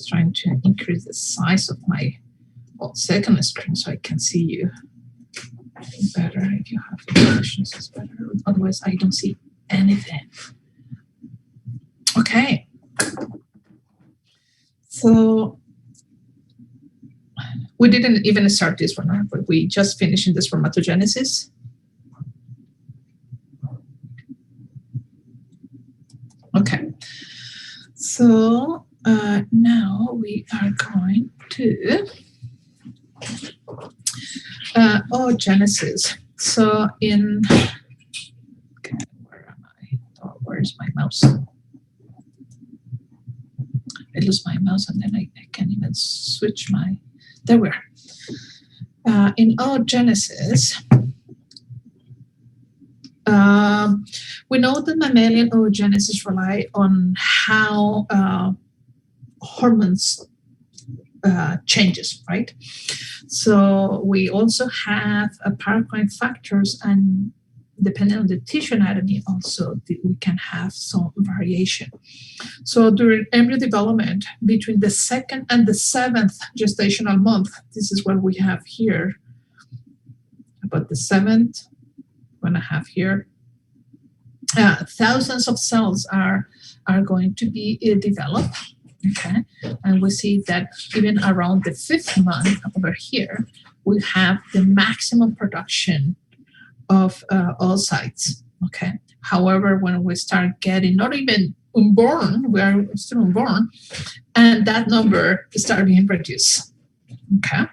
trying to increase the size of my second screen so I can see you better. If you have any questions, it's better. Otherwise, I don't see anything. Okay. So we didn't even start this one, but we just finished in the spermatogenesis. Okay. So now we are going to oogenesis. So in, okay, where am I? Oh, where's my mouse? I lose my mouse and then I can't even switch my, there we are. In oogenesis, we know that mammalian oogenesis rely on how hormones changes, right? So we also have paracrine factors, and depending on the tissue anatomy, also we can have some variation. So during embryo development, between the 2nd and the 7th gestational month, this is what we have here. About the 7th, we're gonna have here, thousands of cells are going to be developed. Okay, and we see that even around the 5th month over here, we have the maximum production of oocytes. Okay, however, when we start getting not even unborn, we are still unborn, and that number start being reduced. Okay,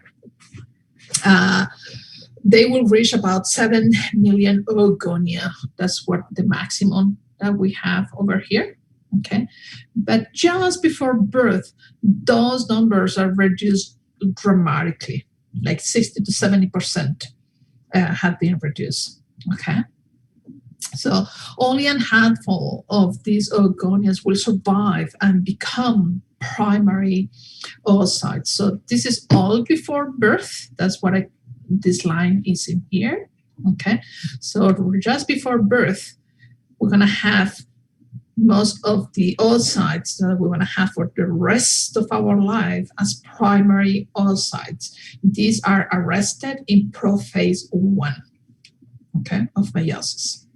they will reach about 7 million oogonia. That's what the maximum that we have over here. Okay, but just before birth, those numbers are reduced dramatically, like 60 to 70% have been reduced. Okay, so only a handful of these oogonias will survive and become primary oocytes. So this is all before birth. That's what this line is in here. Okay, so just before birth, we're gonna have most of the oocytes that we want to have for the rest of our life as primary oocytes. These are arrested in prophase 1, okay, of meiosis.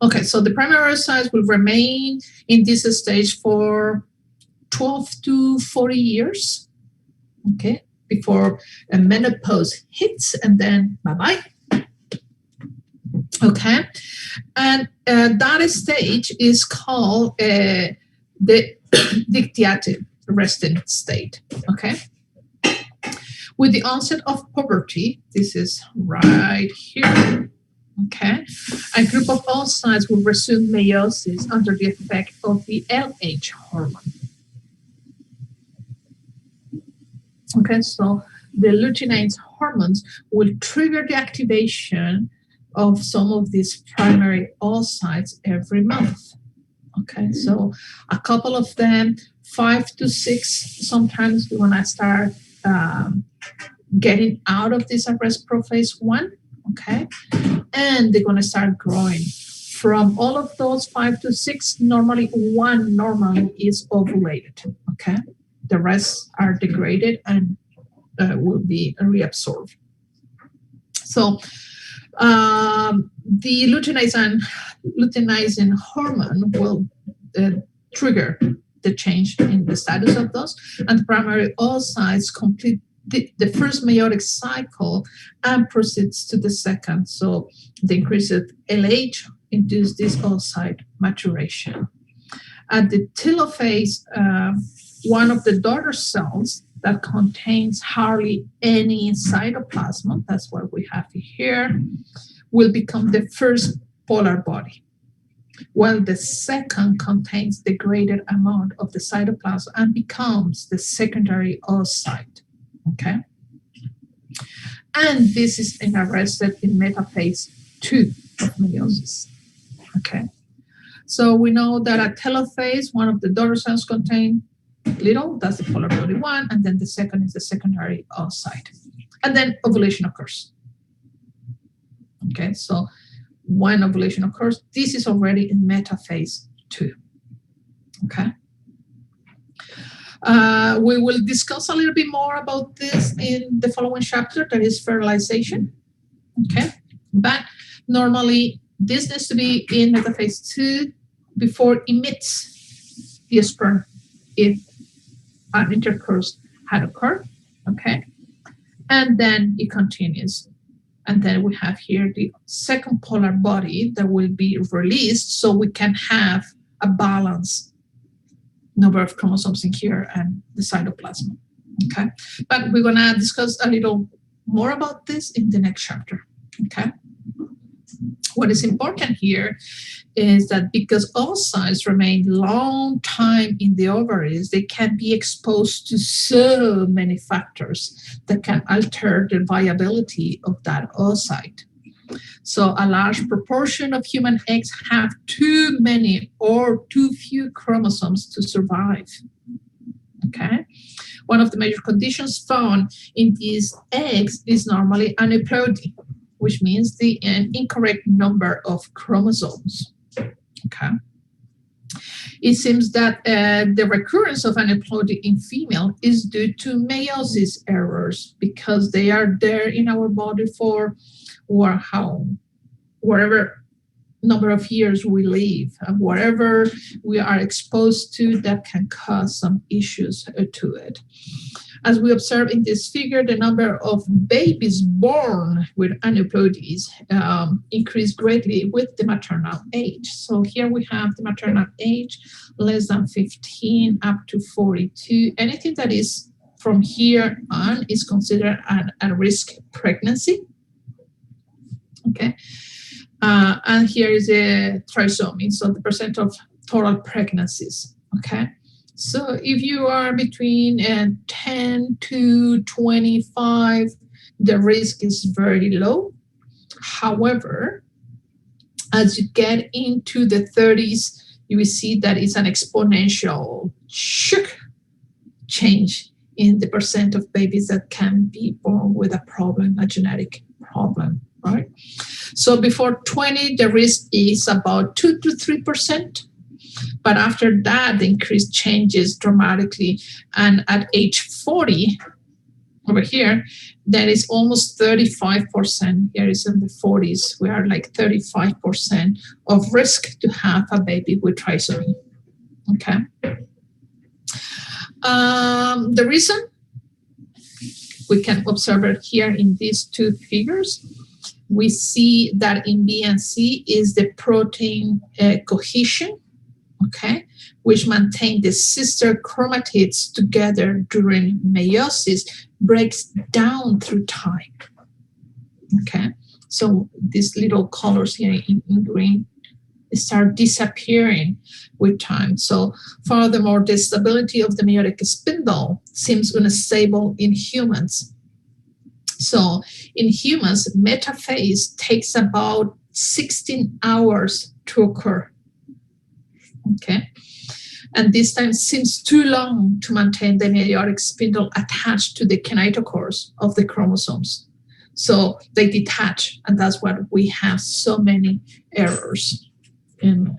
Okay, so the primary oocytes will remain in this stage for 12 to 40 years, okay, before a menopause hits, and then bye-bye. Okay, and that stage is called the dictative resting state. Okay, with the onset of puberty, this is right here. Okay, a group of oocytes will resume meiosis under the effect of the LH hormone. Okay, so the luteinizing hormones will trigger the activation of some of these primary oocytes every month. Okay, so a couple of them, 5 to 6, sometimes we want to start getting out of this arrest prophase 1, okay, and they're going to start growing. From all of those 5 to 6, normally 1 normally is ovulated, okay? The rest are degraded and will be reabsorbed. So the luteinizing hormone will trigger the change in the status of those, and the primary oocytes complete the first meiotic cycle and proceeds to the second. So the increased LH induces this oocyte maturation. At the telophase, one of the daughter cells that contains hardly any cytoplasm, that's what we have here, will become the first polar body, while the second contains the greater amount of the cytoplasm and becomes the secondary oocyte, okay? And this is arrested in metaphase 2 of meiosis, okay? So we know that at telophase, one of the daughter cells contain little, that's the polar body 1, and then the second is the secondary oocyte. And then ovulation occurs. Okay, so when ovulation occurs, this is already in metaphase 2. Okay. We will discuss a little bit more about this in the following chapter, that is fertilization. Okay, but normally this needs to be in metaphase 2 before it emits the sperm if an intercourse had occurred. Okay, and then it continues. And then we have here the second polar body that will be released, so we can have a balanced number of chromosomes in here and the cytoplasm. Okay, but we're gonna discuss a little more about this in the next chapter. Okay, what is important here is that because oocytes remain long time in the ovaries, they can be exposed to so many factors that can alter the viability of that oocyte. So a large proportion of human eggs have too many or too few chromosomes to survive. Okay. One of the major conditions found in these eggs is normally aneuploidy, which means an incorrect number of chromosomes. Okay. It seems that the recurrence of aneuploidy in female is due to meiosis errors, because they are there in our body for whatever number of years we live, and whatever we are exposed to, that can cause some issues to it. As we observe in this figure, the number of babies born with aneuploidies increase greatly with the maternal age. So here we have the maternal age, less than 15 up to 42. Anything that is from here on is considered a risk pregnancy. Okay, and here is a trisomy, so the percent of total pregnancies. Okay, so if you are between 10 to 25, the risk is very low. However, as you get into the 30s, you will see that it's an exponential change in the percent of babies that can be born with a problem, a genetic problem, right? So before 20, the risk is about 2 to 3%. But after that, the increase changes dramatically. And at age 40, over here, that is almost 35%. Here is in the 40s. We are like 35% of risk to have a baby with trisomy. Okay. The reason, we can observe it here in these two figures. We see that in B and C is the protein cohesion, okay, which maintain the sister chromatids together during meiosis, breaks down through time. Okay, so these little colors here in green start disappearing with time. So furthermore, the stability of the meiotic spindle seems unstable in humans. So in humans, metaphase takes about 16 hours to occur. Okay, and this time seems too long to maintain the meiotic spindle attached to the kinetochores of the chromosomes. So they detach, and that's why we have so many errors in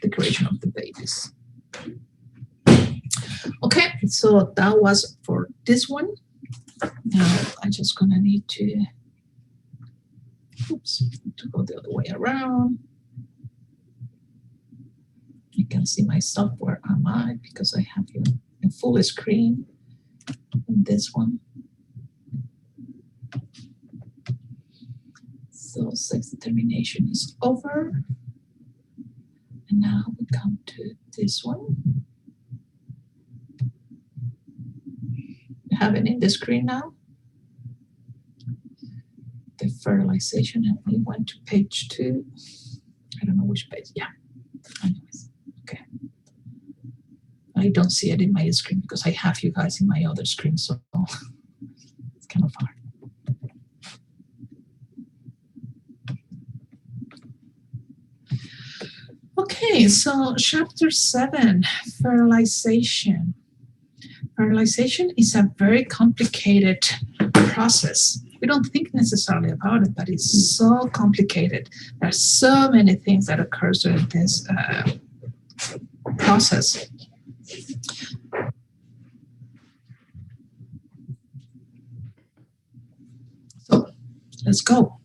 the creation of the babies. Okay, so that was for this one. Now I'm just gonna need to go the other way around. You can see myself where am I, because I have you in full screen in this one. So sex determination is over. And now we come to this one. You have it in the screen now. The fertilization, and we went to page 2. I don't know which page, yeah. Anyways, okay. I don't see it in my screen because I have you guys in my other screen, so it's kind of hard. Okay, so chapter 7, fertilization. Fertilization is a very complicated process. We don't think necessarily about it, but it's so complicated. There are so many things that occur during this process. Let's go.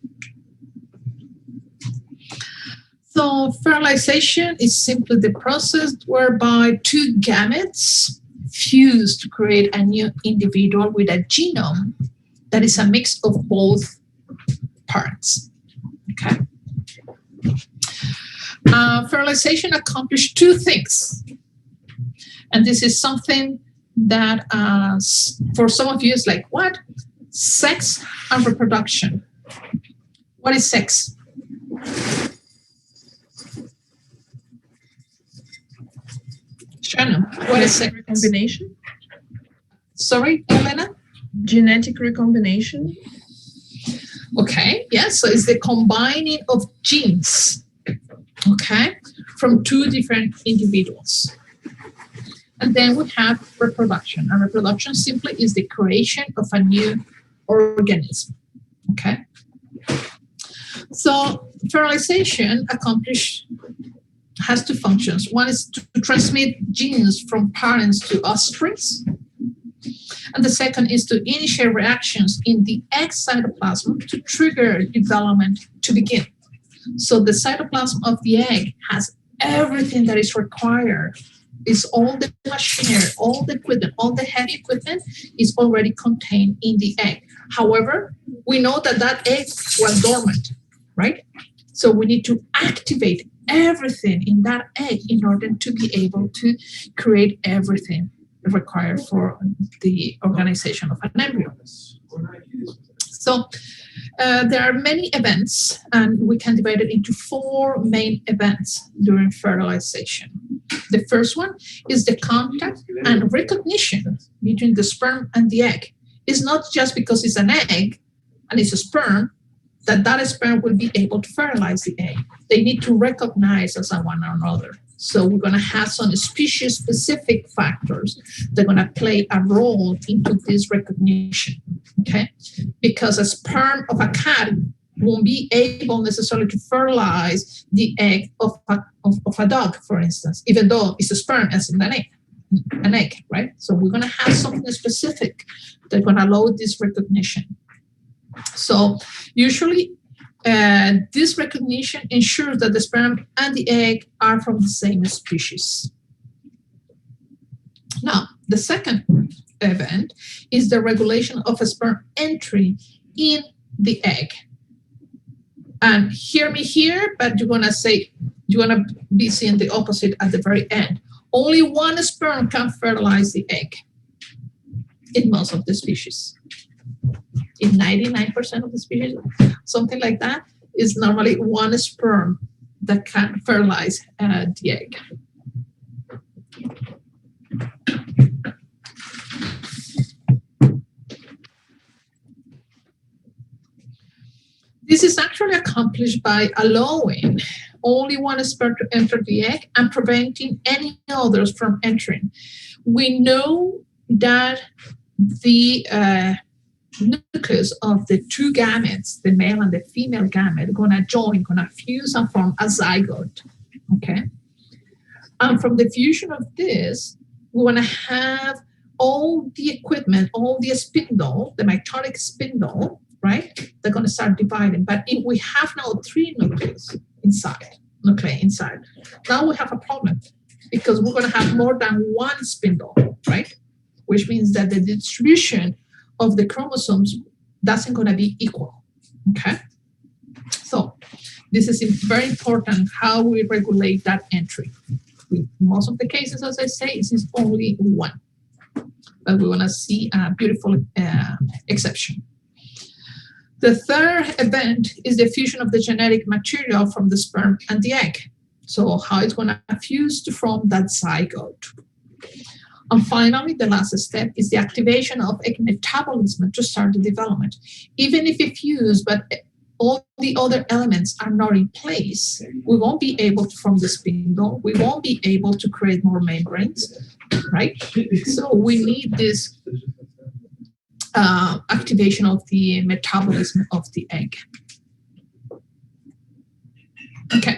So fertilization is simply the process whereby two gametes fuse to create a new individual with a genome that is a mix of both parts. Okay. Fertilization accomplishes two things. And this is something that for some of you is like, what? Sex and reproduction. What is sex? Shannon, what is sex? Recombination? Sorry, Elena? Genetic recombination? Okay, yes, so it's the combining of genes, okay, from two different individuals. And then we have reproduction. And reproduction simply is the creation of a new organism, okay? So fertilization has two functions. One is to transmit genes from parents to offsprings. And the second is to initiate reactions in the egg cytoplasm to trigger development to begin. So the cytoplasm of the egg has everything that is required. It's all the machinery, all the equipment, all the heavy equipment is already contained in the egg. However, we know that that egg was dormant, right? So we need to activate everything in that egg in order to be able to create everything required for the organization of an embryo. So there are many events, and we can divide it into four main events during fertilization. The first one is the contact and recognition between the sperm and the egg. It's not just because it's an egg and it's a sperm that sperm will be able to fertilize the egg. They need to recognize as one another. So we're going to have some species-specific factors that are going to play a role into this recognition, okay? Because a sperm of a cat won't be able necessarily to fertilize the egg of a dog, for instance, even though it's a sperm as in an egg, right? So we're going to have something specific that's going to allow this recognition. So usually, this recognition ensures that the sperm and the egg are from the same species. Now, the second event is the regulation of a sperm entry in the egg. And hear me here, but you're gonna be seeing the opposite at the very end. Only one sperm can fertilize the egg in most of the species. In 99% of the species, something like that, is normally one sperm that can fertilize the egg. This is actually accomplished by allowing only one sperm to enter the egg and preventing any others from entering. We know that the nucleus of the two gametes, the male and the female gamete, gonna join, gonna fuse and form a zygote, okay? And from the fusion of this, we wanna have all the equipment, all the spindle, the mitotic spindle, right? They're gonna start dividing, but if we have now three nuclei inside. Now we have a problem because we're gonna have more than one spindle, right? Which means that the distribution of the chromosomes doesn't gonna be equal, okay? So this is very important how we regulate that entry. In most of the cases, as I say, this is only one, but we wanna see a beautiful exception. The third event is the fusion of the genetic material from the sperm and the egg. So how it's gonna fuse to form that zygote. And finally, the last step is the activation of egg metabolism to start the development. Even if it fused, but all the other elements are not in place, we won't be able to form the spindle, we won't be able to create more membranes, right? So we need this activation of the metabolism of the egg. Okay.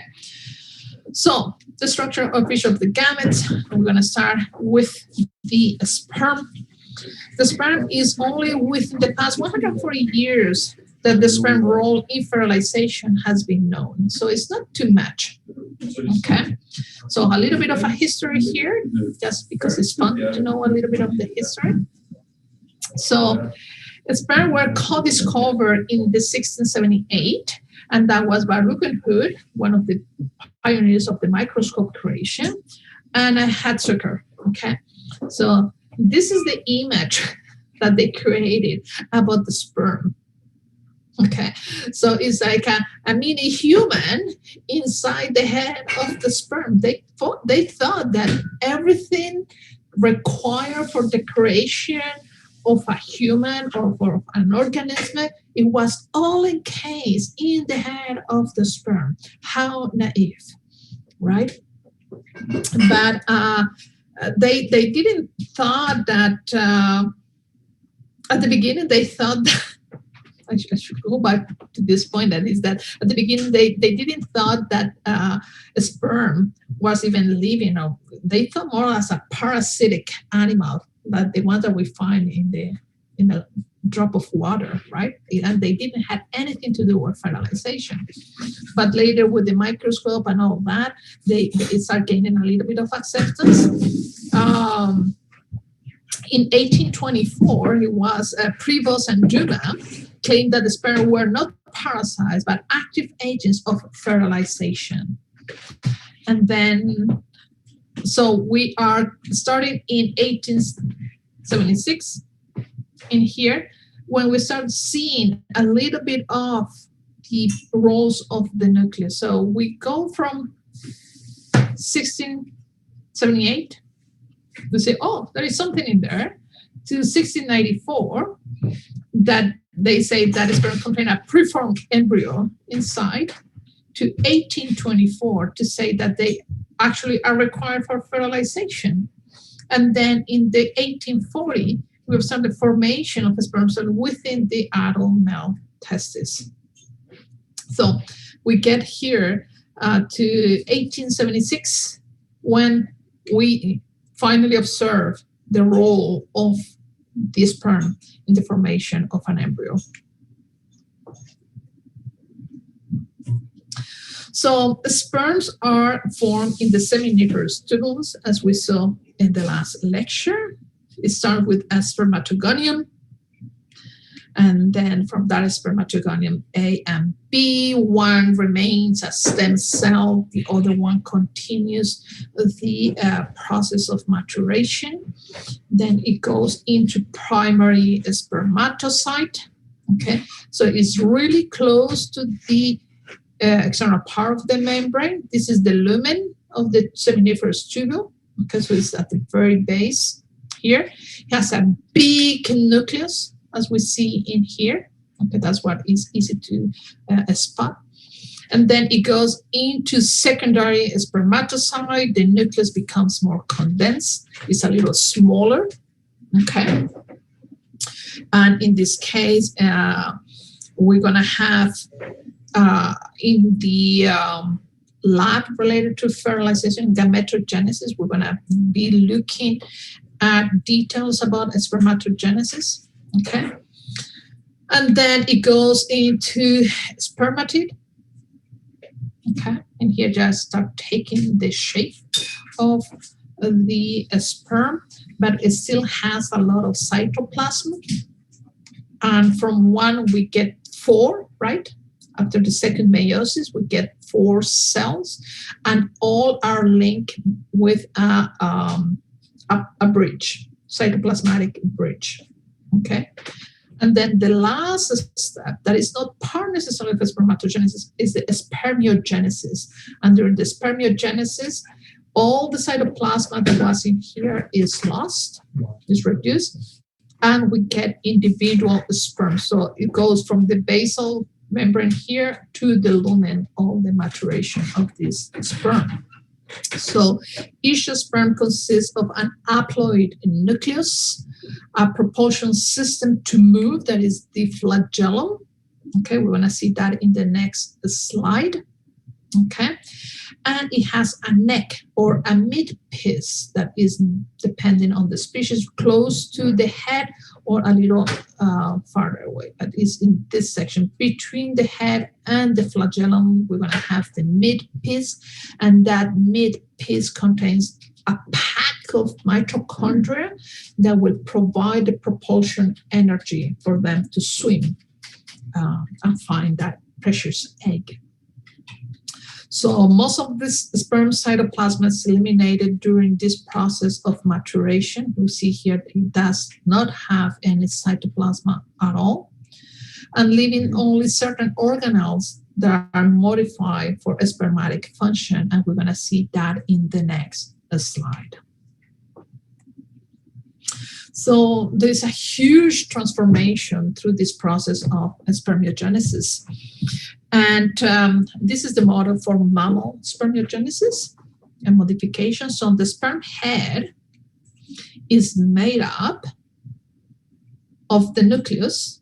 So the structure of each of the gametes, we're going to start with the sperm. The sperm is only within the past 140 years that the sperm role in fertilization has been known. So it's not too much. Okay, so a little bit of a history here, just because it's fun to know a little bit of the history. So sperm were co-discovered in the 1678, and that was by Rugenhood, one of the pioneers of the microscope creation, and Hatsucker. Okay, so this is the image that they created about the sperm. Okay, so it's like a mini human inside the head of the sperm. They thought that everything required for the creation of a human or for an organism, it was all encased in the head of the sperm. How naive, right? But they didn't thought that at the beginning. They thought that I should go back to this point. That is that at the beginning they didn't thought that a sperm was even living. Or they thought more as a parasitic animal, like the ones that we find in a drop of water, right? And they didn't have anything to do with fertilization. But later, with the microscope and all that, they start gaining a little bit of acceptance. In 1824, it was Prevost and Dumas claimed that the sperm were not parasites but active agents of fertilization. And then, so we are starting in 1876 in here, when we start seeing a little bit of the roles of the nucleus. So we go from 1678 to say, oh, there is something in there, to 1694 that they say that sperm contain a preformed embryo inside, to 1824 to say that they actually are required for fertilization. And then in the 1840, we've started the formation of a sperm cell within the adult male testis. So we get here to 1876 when we finally observe the role of the sperm in the formation of an embryo. So sperms are formed in the seminiferous tubules, as we saw in the last lecture. It starts with a spermatogonium, and then from that spermatogonium A and B, one remains a stem cell, the other one continues the process of maturation. Then it goes into primary spermatocyte. Okay, so it's really close to the external part of the membrane. This is the lumen of the seminiferous tubule, okay, so it's at the very base here. It has a big nucleus, as we see in here. Okay, that's what is easy to spot. And then it goes into secondary spermatocyte. The nucleus becomes more condensed. It's a little smaller. Okay. And in this case, we're going to have in the lab related to fertilization, gametogenesis, we're going to be looking at details about spermatogenesis. Okay. And then it goes into spermatid. Okay. And here just start taking the shape of the sperm, but it still has a lot of cytoplasm. And from one, we get 4, right? After the second meiosis, we get 4 cells, and all are linked with a bridge, cytoplasmatic bridge. Okay. And then the last step that is not part necessarily of spermatogenesis is the spermiogenesis. Under the spermiogenesis, all the cytoplasma that was in here is lost, is reduced, and we get individual sperm. So it goes from the basal membrane here to the lumen of the maturation of this sperm. So each sperm consists of an haploid nucleus, a propulsion system to move, that is the flagellum. Okay, we want to see that in the next slide. Okay, and it has a neck or a mid-piece that is, depending on the species, close to the head or a little farther away. That is in this section between the head and the flagellum. We're going to have the mid-piece, and that mid-piece contains a pack of mitochondria that will provide the propulsion energy for them to swim and find that precious egg. So most of this sperm cytoplasm is eliminated during this process of maturation. You see here it does not have any cytoplasm at all, and leaving only certain organelles that are modified for spermatic function, and we're going to see that in the next slide. So there's a huge transformation through this process of spermatogenesis. And this is the model for mammal spermatogenesis and modification. So the sperm head is made up of the nucleus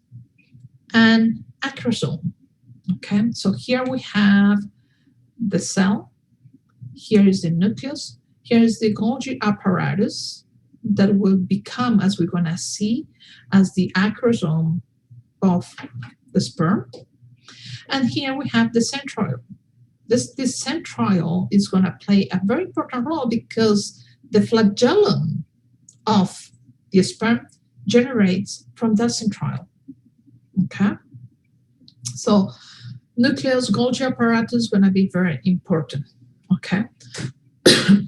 and acrosome. Okay, so here we have the cell. Here is the nucleus. Here is the Golgi apparatus that will become, as we're going to see, as the acrosome of the sperm. And here we have the centriole. This centriole is going to play a very important role because the flagellum of the sperm generates from that centriole. Okay? So nucleus, Golgi apparatus is going to be very important. Okay?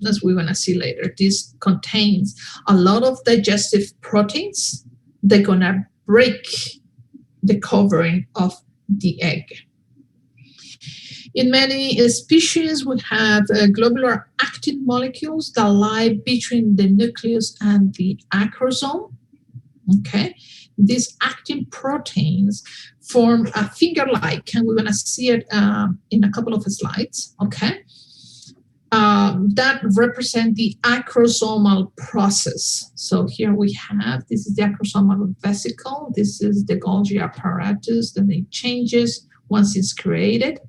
As we're going to see later, this contains a lot of digestive proteins. They're going to break the covering of the egg. In many species, we have globular actin molecules that lie between the nucleus and the acrosome. Okay, these actin proteins form a finger-like, and we're going to see it in a couple of slides. Okay, that represent the acrosomal process. So here we have, this is the acrosomal vesicle. This is the Golgi apparatus. Then it changes once it's created.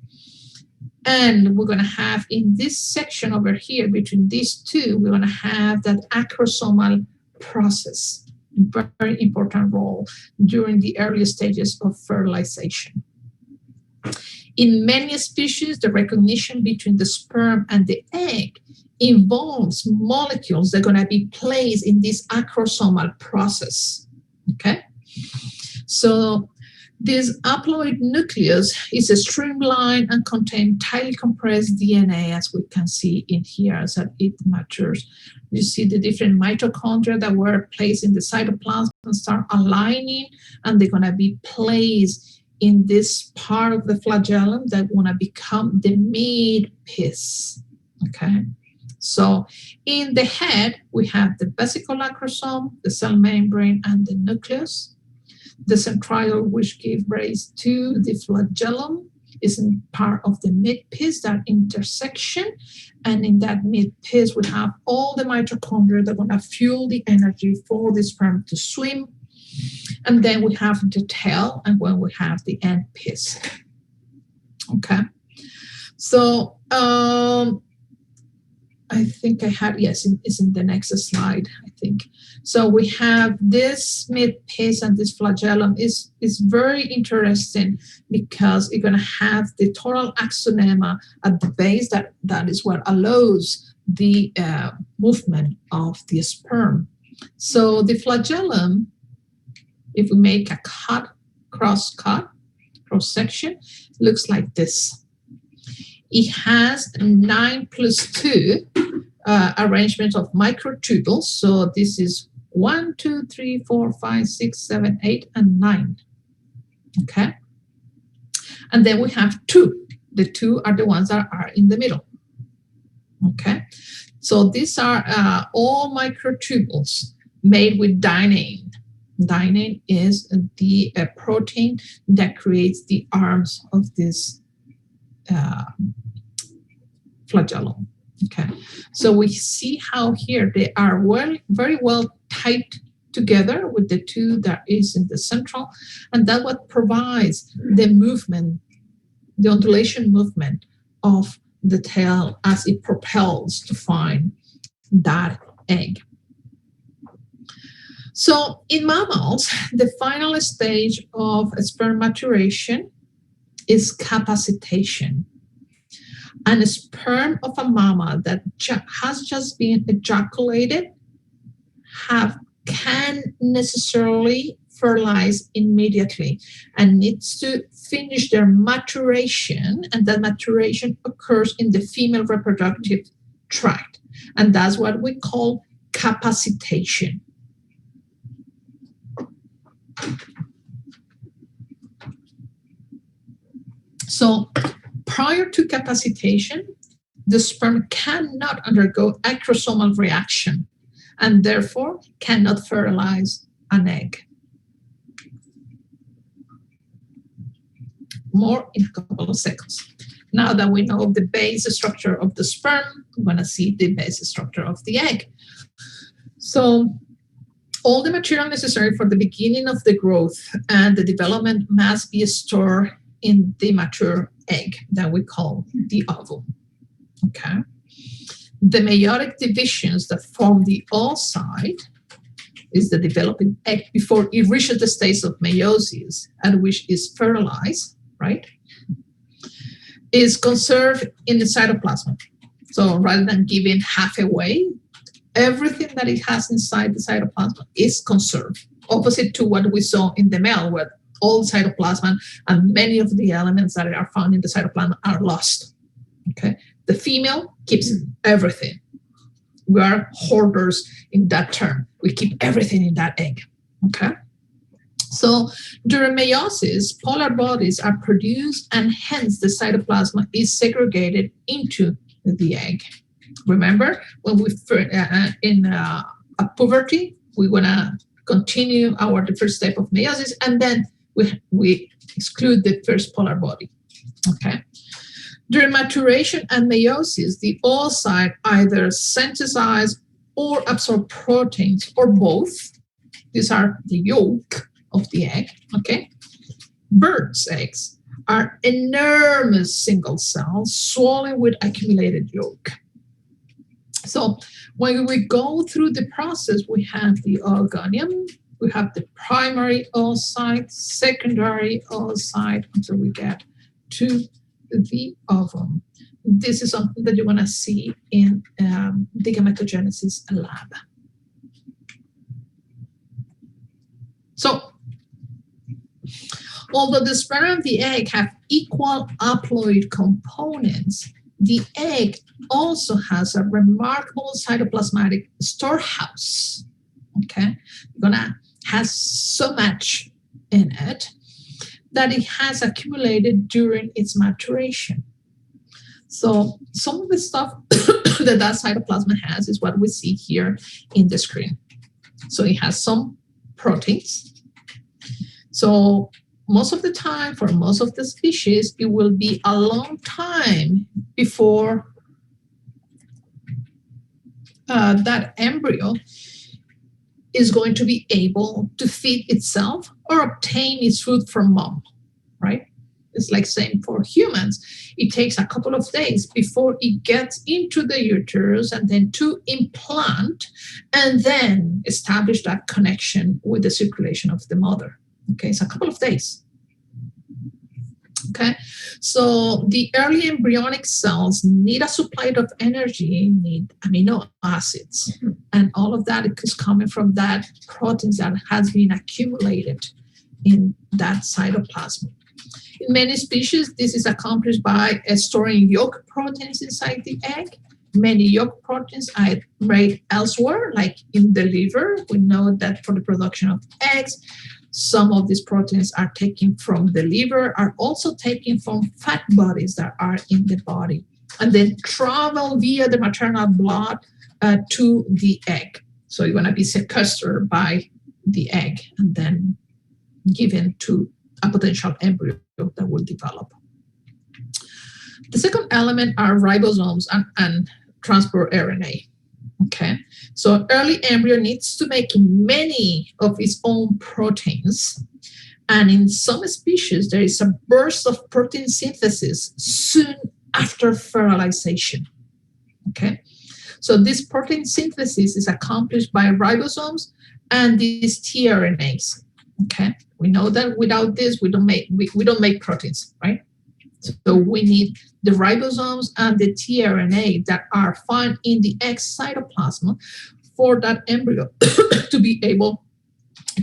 And we're going to have in this section over here, between these two, we're going to have that acrosomal process, very important role during the early stages of fertilization. In many species, the recognition between the sperm and the egg involves molecules that are going to be placed in this acrosomal process. Okay? So this haploid nucleus is a streamlined and contain tightly compressed DNA, as we can see in here as it matures. You see the different mitochondria that were placed in the cytoplasm and start aligning, and they're going to be placed in this part of the flagellum that want to become the mid-piece. Okay, so in the head, we have the vesicle acrosome, the cell membrane, and the nucleus. The centriole, which gives rise to the flagellum, is in part of the mid-piece, that intersection. And in that mid-piece, we have all the mitochondria that are going to fuel the energy for the sperm to swim. And then we have the tail, and when we have the end piece. Okay. So I think I had, yes, it's in the next slide, I think. So we have this mid-piece, and this flagellum is very interesting because you're going to have the total axonema at the base. That is what allows the movement of the sperm. So the flagellum, if we make a cross section, looks like this. It has 9+2 arrangement of microtubules. So this is 1, 2, 3, 4, 5, 6, 7, 8, and 9. Okay. And then we have 2. The 2 are the ones that are in the middle. Okay. So these are all microtubules made with dynein. Dynein is the protein that creates the arms of this flagellum. Okay, so we see how here they are very well tied together with the 2 that is in the central, and that what provides the movement, the undulation movement of the tail as it propels to find that egg. So in mammals, the final stage of sperm maturation is capacitation. And a sperm of a mammal that has just been ejaculated can necessarily fertilize immediately and needs to finish their maturation, and that maturation occurs in the female reproductive tract, and that's what we call capacitation. So prior to capacitation, the sperm cannot undergo acrosomal reaction and therefore cannot fertilize an egg. More in a couple of seconds. Now that we know the base structure of the sperm, we're going to see the base structure of the egg. So all the material necessary for the beginning of the growth and the development must be stored in the mature egg that we call the ovule. Okay. The meiotic divisions that form the oocyte is the developing egg before it reaches the stage of meiosis, at which is fertilized, right, is conserved in the cytoplasm. So rather than giving half away, everything that it has inside the cytoplasm is conserved, opposite to what we saw in the male, where all cytoplasm and many of the elements that are found in the cytoplasm are lost. Okay, the female keeps everything. We are hoarders in that term. We keep everything in that egg. Okay. So during meiosis, polar bodies are produced, and hence the cytoplasm is segregated into the egg. Remember, when we in puberty, we want to continue the first step of meiosis, and then we exclude the first polar body. Okay. During maturation and meiosis, the oocyte either synthesize or absorb proteins, or both. These are the yolk of the egg. Okay. Birds' eggs are enormous single cells swollen with accumulated yolk. So when we go through the process, we have the oogonium, we have the primary oocyte, secondary oocyte, until we get to the ovum. This is something that you're going to see in the Spermatogenesis lab. So, although the sperm and the egg have equal haploid components, the egg also has a remarkable cytoplasmatic storehouse. Okay, has so much in it that it has accumulated during its maturation. So some of the stuff that cytoplasm has is what we see here in the screen. So it has some proteins. So most of the time, for most of the species, it will be a long time before that embryo is going to be able to feed itself or obtain its food from mom, right? It's like same for humans. It takes a couple of days before it gets into the uterus and then to implant and then establish that connection with the circulation of the mother. Okay, it's a couple of days. Okay, so the early embryonic cells need a supply of energy, need amino acids, and all of that is coming from that proteins that has been accumulated in that cytoplasm. In many species, this is accomplished by storing yolk proteins inside the egg. Many yolk proteins are made elsewhere, like in the liver. We know that for the production of eggs, some of these proteins are taken from the liver, are also taken from fat bodies that are in the body, and then travel via the maternal blood to the egg. So you're going to be sequestered by the egg and then given to a potential embryo that will develop. The second element are ribosomes and transport RNA. Okay, so early embryo needs to make many of its own proteins, and in some species there is a burst of protein synthesis soon after fertilization. Okay, so this protein synthesis is accomplished by ribosomes and these tRNAs. Okay, we know that without this we don't make proteins, right? So we need the ribosomes and the tRNA that are found in the egg cytoplasm for that embryo to be able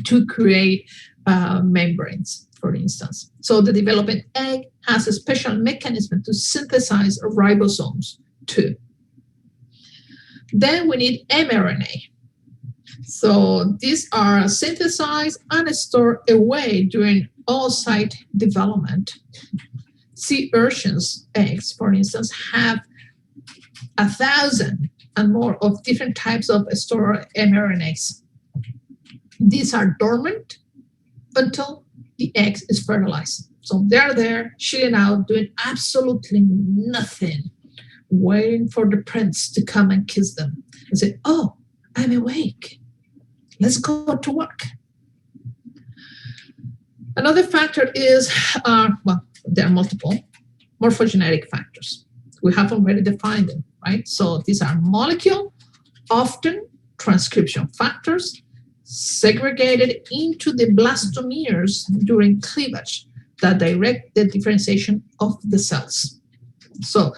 to create membranes, for instance. So the developing egg has a special mechanism to synthesize ribosomes too. Then we need mRNA. So these are synthesized and stored away during oocyte development. Sea urchins' eggs, for instance, have 1,000 and more of different types of stored mRNAs. These are dormant until the egg is fertilized. So they're there, chilling out, doing absolutely nothing, waiting for the prince to come and kiss them and say, "Oh, I'm awake. Let's go to work." Another factor is, there are multiple morphogenetic factors. We have already defined them, right? So these are molecule, often transcription factors, segregated into the blastomeres during cleavage that direct the differentiation of the cells. So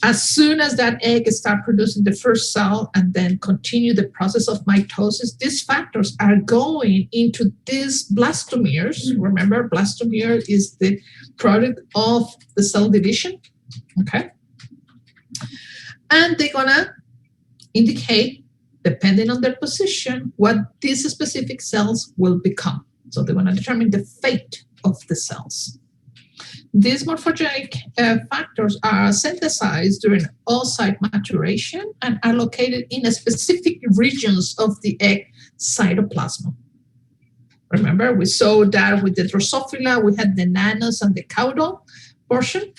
as soon as that egg starts producing the first cell and then continue the process of mitosis, these factors are going into these blastomeres. Remember, blastomere is the product of the cell division, okay? And they're gonna indicate, depending on their position, what these specific cells will become. So they're gonna determine the fate of the cells. These morphogenic factors are synthesized during oocyte maturation and are located in specific regions of the egg cytoplasm. Remember, we saw that with the Drosophila, we had the nanos and the caudal portion.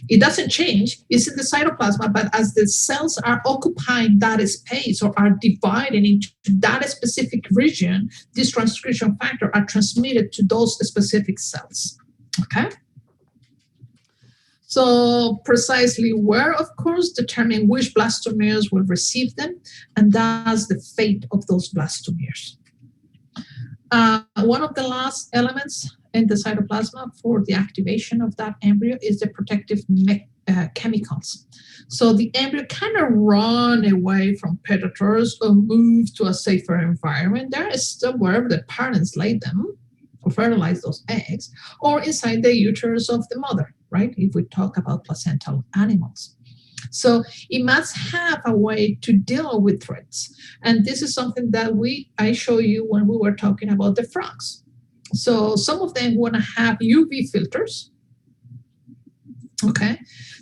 It doesn't change, it's in the cytoplasm, but as the cells are occupying that space or are dividing into that specific region, this transcription factor are transmitted to those specific cells, okay? So precisely where, of course, determine which blastomeres will receive them, and that's the fate of those blastomeres. One of the last elements in the cytoplasm for the activation of that embryo is the protective chemicals. So the embryo cannot run away from predators or move to a safer environment. There is still wherever the parents laid them or fertilize those eggs, or inside the uterus of the mother, right? If we talk about placental animals. So it must have a way to deal with threats. And this is something that I show you when we were talking about the frogs. So some of them want to have UV filters, okay,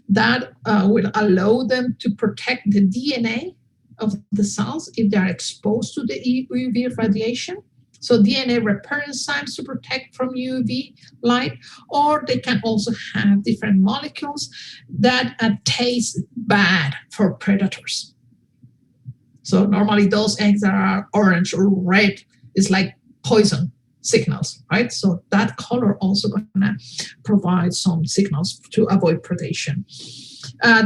that will allow them to protect the DNA of the cells if they are exposed to the UV radiation. So DNA repair enzymes to protect from UV light, or they can also have different molecules that taste bad for predators. So normally those eggs that are orange or red is like poison signals, right? So that color also gonna provide some signals to avoid predation.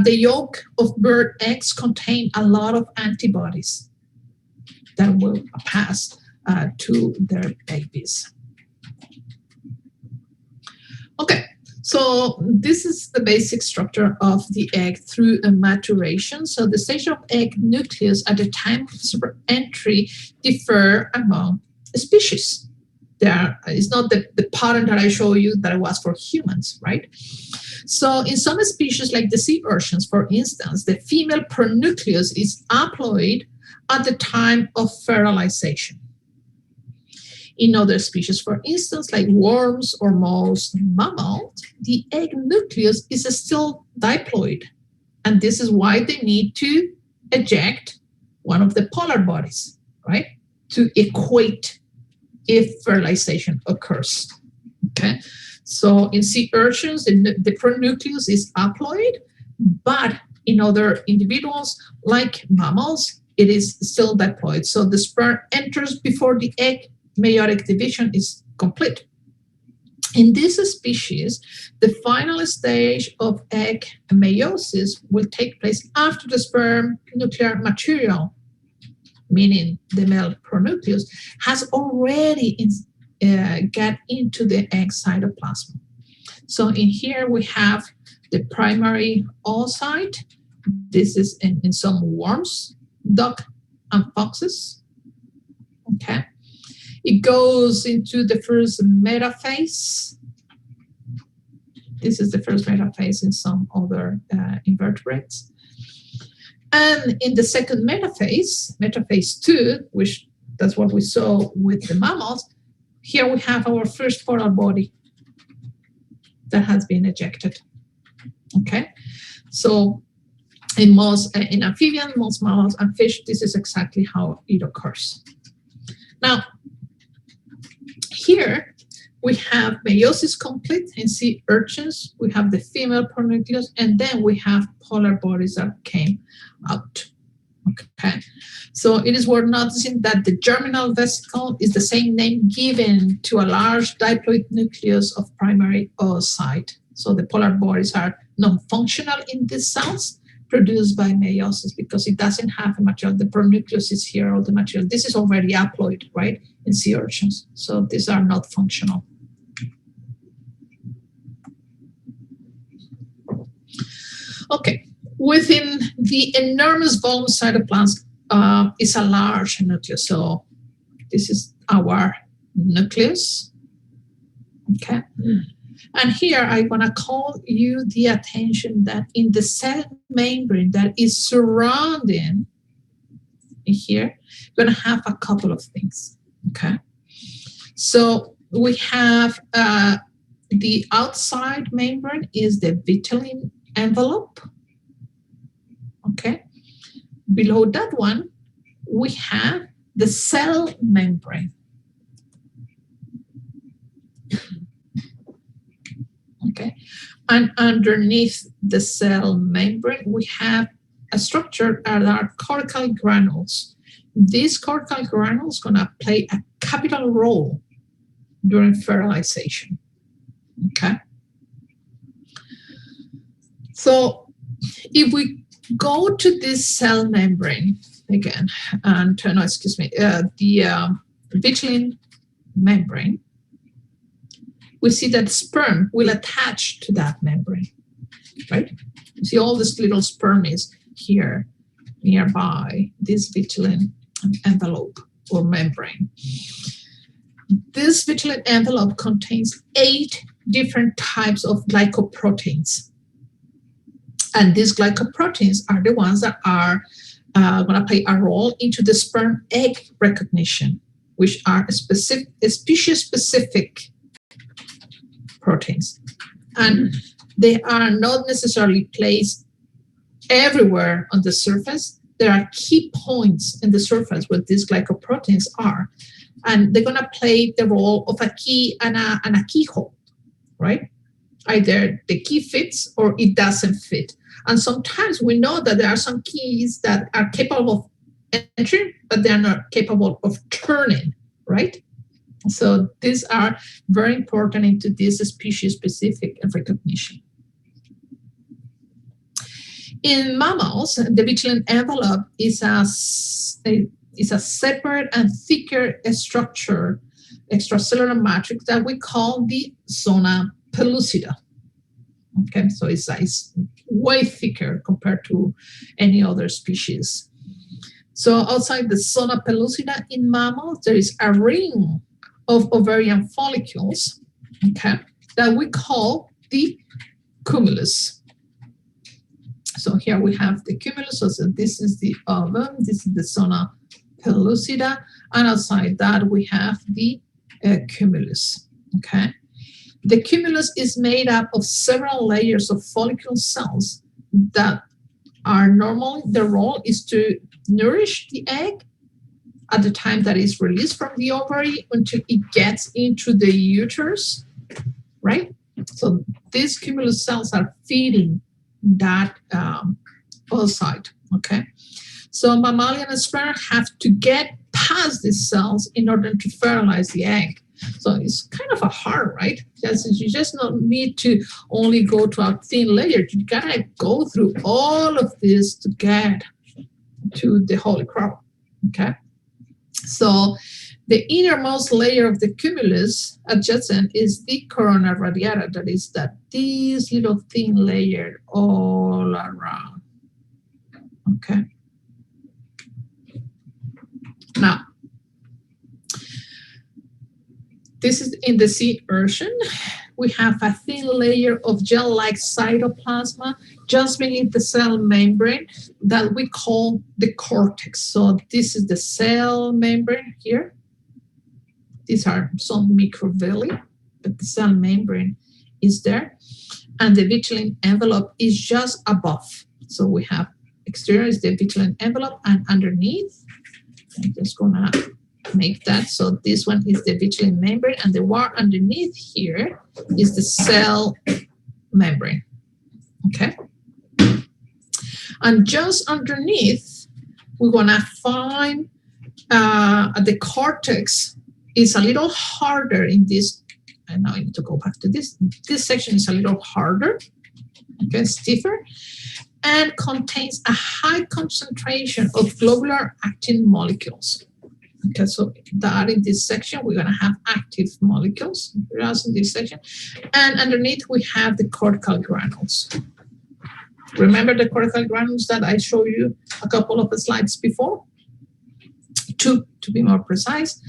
The yolk of bird eggs contain a lot of antibodies that will pass to their babies. Okay, so this is the basic structure of the egg through a maturation. So the stage of egg nucleus at the time of entry differ among species. There is not the pattern that I show you that it was for humans, right? So in some species like the sea urchins, for instance, the female pronucleus is haploid at the time of fertilization. In other species, for instance, like worms or most mammals, the egg nucleus is still diploid. And this is why they need to eject one of the polar bodies, right? To equate if fertilization occurs, okay? So in sea urchins, the pronucleus is haploid, but in other individuals, like mammals, it is still diploid. So the sperm enters before the egg meiotic division is complete. In this species, the final stage of egg meiosis will take place after the sperm nuclear material, meaning the male pronucleus, has already got into the egg cytoplasm. So in here we have the primary oocyte. This is in some worms, duck, and foxes. Okay. It goes into the first metaphase. This is the first metaphase in some other invertebrates. And in the second metaphase, metaphase 2, which that's what we saw with the mammals, here we have our first polar body that has been ejected. Okay, so in amphibians, most mammals, and fish, this is exactly how it occurs. Now, here we have meiosis complete in sea urchins. We have the female pronucleus, and then we have polar bodies that came out. Okay, so it is worth noticing that the germinal vesicle is the same name given to a large diploid nucleus of primary oocyte. So the polar bodies are non-functional in these cells produced by meiosis because it doesn't have the material. The pronucleus is here, all the material. This is already haploid, right, in sea urchins. So these are not functional. Okay, within the enormous volume cytoplasm is a large nucleus. So this is our nucleus. Okay. And here I want to call you the attention that in the cell membrane that is surrounding here, we're going to have a couple of things. Okay. So we have the outside membrane is the vitelline envelope. Okay. Below that one, we have the cell membrane. Okay, and underneath the cell membrane, we have a structure that are cortical granules. These cortical granules are going to play a capital role during fertilization. Okay, so if we go to this cell membrane again, and the vitelline membrane, we see that sperm will attach to that membrane, right? You see all this little sperm is here nearby this vitelline envelope or membrane. This vitelline envelope contains 8 different types of glycoproteins. And these glycoproteins are the ones that are going to play a role into the sperm egg recognition, which are species-specific proteins. And they are not necessarily placed everywhere on the surface. There are key points in the surface where these glycoproteins are. And they're going to play the role of a key and a keyhole, right? Either the key fits or it doesn't fit. And sometimes we know that there are some keys that are capable of entering, but they're not capable of turning, right? So these are very important into this species-specific recognition. In mammals, the vitelline envelope is a separate and thicker structure, extracellular matrix that we call the zona pellucida. Okay, so it's way thicker compared to any other species. So outside the zona pellucida in mammals, there is a ring of ovarian follicles, okay, that we call the cumulus. So here we have the cumulus. So this is the ovum, this is the zona pellucida, and outside that we have the cumulus. Okay, the cumulus is made up of several layers of follicle cells that are normally, their role is to nourish the egg at the time that is released from the ovary until it gets into the uterus, right? So these cumulus cells are feeding that oocyte, okay? So mammalian sperm have to get past these cells in order to fertilize the egg. So it's kind of a hard, right? You just don't need to only go to a thin layer. You gotta go through all of this to get to the holy crown. Okay. So the innermost layer of the cumulus adjacent is the corona radiata. That is this little thin layer all around. Okay. Now, this is in the sea urchin. We have a thin layer of gel-like cytoplasm just beneath the cell membrane that we call the cortex. So this is the cell membrane here. These are some microvilli, but the cell membrane is there. And the vitelline envelope is just above. So we have exterior is the vitelline envelope, and underneath, I'm just gonna make that. So this one is the vitelline membrane, and the wall underneath here is the cell membrane. Okay. And just underneath, we're gonna find the cortex is a little harder in this. And now I need to go back to this. This section is a little harder, okay, stiffer, and contains a high concentration of globular actin molecules. Okay, so that in this section, we're going to have active molecules, just in this section. And underneath, we have the cortical granules. Remember the cortical granules that I showed you a couple of slides before? Two, to be more precise,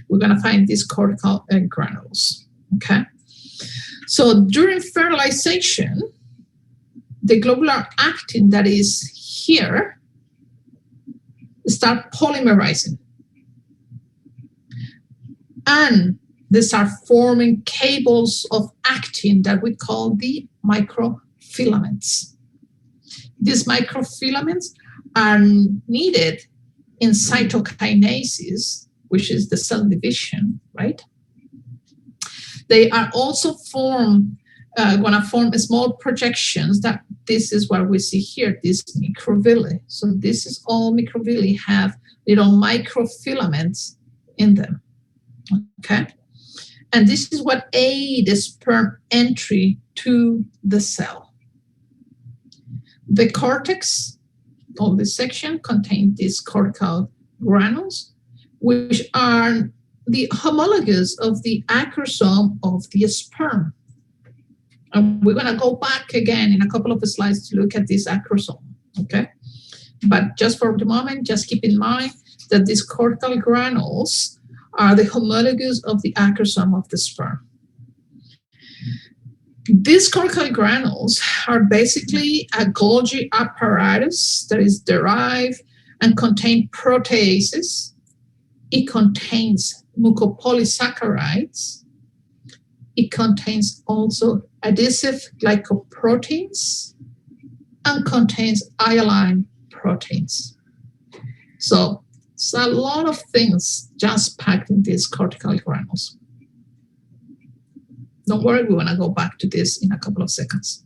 we're going to find these cortical granules. Okay. So during fertilization, the globular actin that is here start polymerizing. And they start forming cables of actin that we call the microfilaments. These microfilaments are needed in cytokinesis, which is the cell division, right? They are also going to form small projections. That this is what we see here, this microvilli. So this is all microvilli have little microfilaments in them. Okay, and this is what aid the sperm entry to the cell. The cortex, all this section, contains these cortical granules, which are the homologous of the acrosome of the sperm. And we're going to go back again in a couple of slides to look at this acrosome, okay? But just for the moment, just keep in mind that these cortical granules are the homologous of the acrosome of the sperm. These cortical granules are basically a Golgi apparatus that is derived and contain proteases. It contains mucopolysaccharides. It contains also adhesive glycoproteins and contains iodine proteins. So it's a lot of things just packed in these cortical granules. Don't worry, we're going to go back to this in a couple of seconds.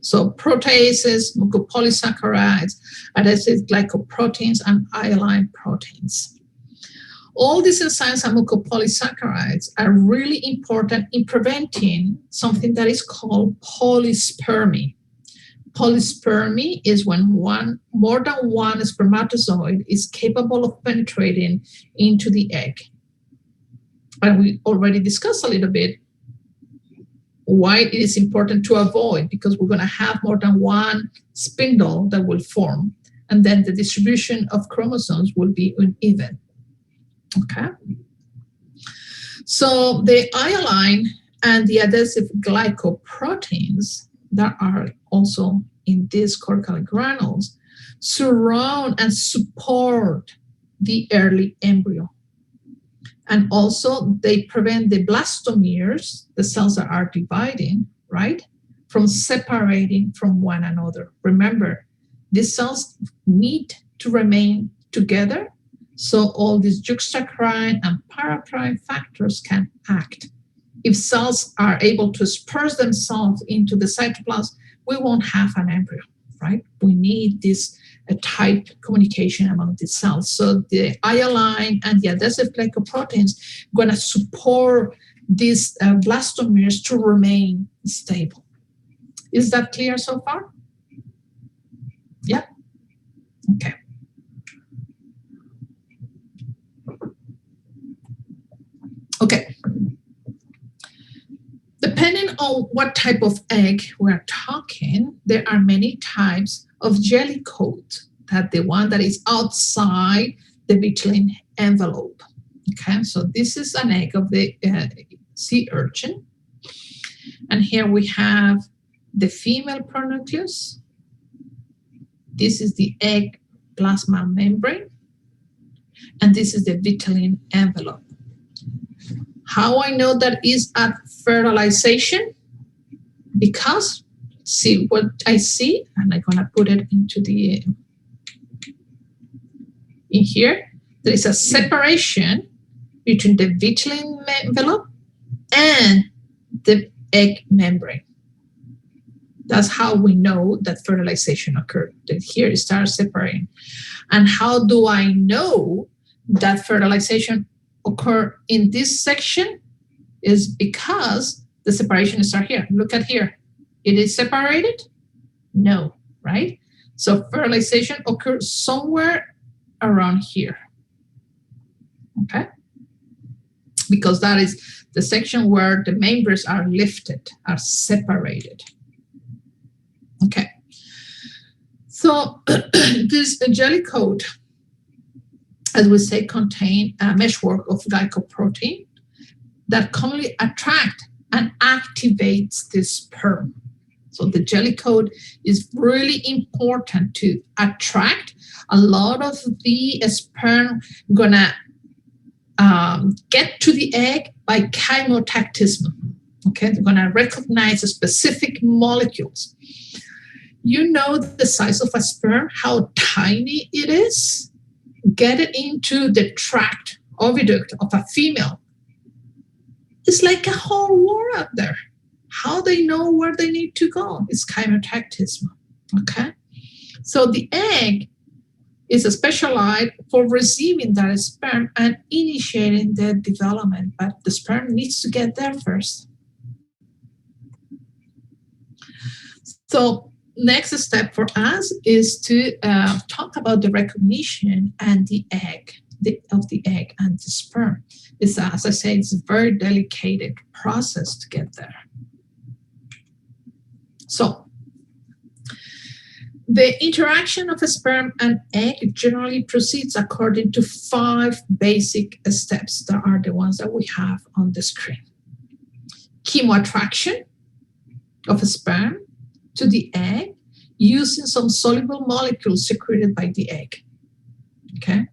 So proteases, mucopolysaccharides, adhesive glycoproteins, and iodine proteins. All these enzymes and mucopolysaccharides are really important in preventing something that is called polyspermy. Polyspermy is when more than one spermatozoid is capable of penetrating into the egg. And we already discussed a little bit why it is important to avoid, because we're going to have more than one spindle that will form, and then the distribution of chromosomes will be uneven. Okay. So the iodine and the adhesive glycoproteins that are also in these cortical granules surround and support the early embryo. And also they prevent the blastomeres, the cells that are dividing, right, from separating from one another. Remember, these cells need to remain together so all these juxtacrine and paracrine factors can act. If cells are able to disperse themselves into the cytoplasm, we won't have an embryo, right? We need these a tight communication among the cells. So the iodine and the adhesive glycoproteins going to support these blastomeres to remain stable. Is that clear so far? Yeah? Okay. Okay. Depending on what type of egg we're talking, there are many types of jelly coat. That the one that is outside the vitelline envelope. Okay, so this is an egg of the sea urchin. And here we have the female pronucleus. This is the egg plasma membrane. And this is the vitelline envelope. How I know that is at fertilization? Because, see what I see, and I'm gonna put it into the, in here, there is a separation between the vitelline envelope and the egg membrane. That's how we know that fertilization occurred, that here it starts separating. And how do I know that fertilization occurred in this section? Is because the separation starts here. Look at here. It is separated? No, right? So fertilization occurs somewhere around here. Okay? Because that is the section where the membranes are lifted, are separated. Okay. So this jelly coat, as we say, contain a meshwork of glycoprotein that commonly attract and activates the sperm. So the jelly coat is really important to attract a lot of the sperm gonna get to the egg by chemotactism. Okay, they're gonna recognize specific molecules. You know the size of a sperm, how tiny it is. Get it into the tract, oviduct of a female. It's like a whole war out there. How they know where they need to go is chemotactism. Okay, so the egg is specialized for receiving that sperm and initiating the development, but the sperm needs to get there first. So next step for us is to talk about the recognition and the egg, of the egg and the sperm. It's, as I say, it's a very delicate process to get there. So the interaction of a sperm and egg generally proceeds according to 5 basic steps that are the ones that we have on the screen. Chemoattraction of a sperm to the egg using some soluble molecules secreted by the egg. Okay,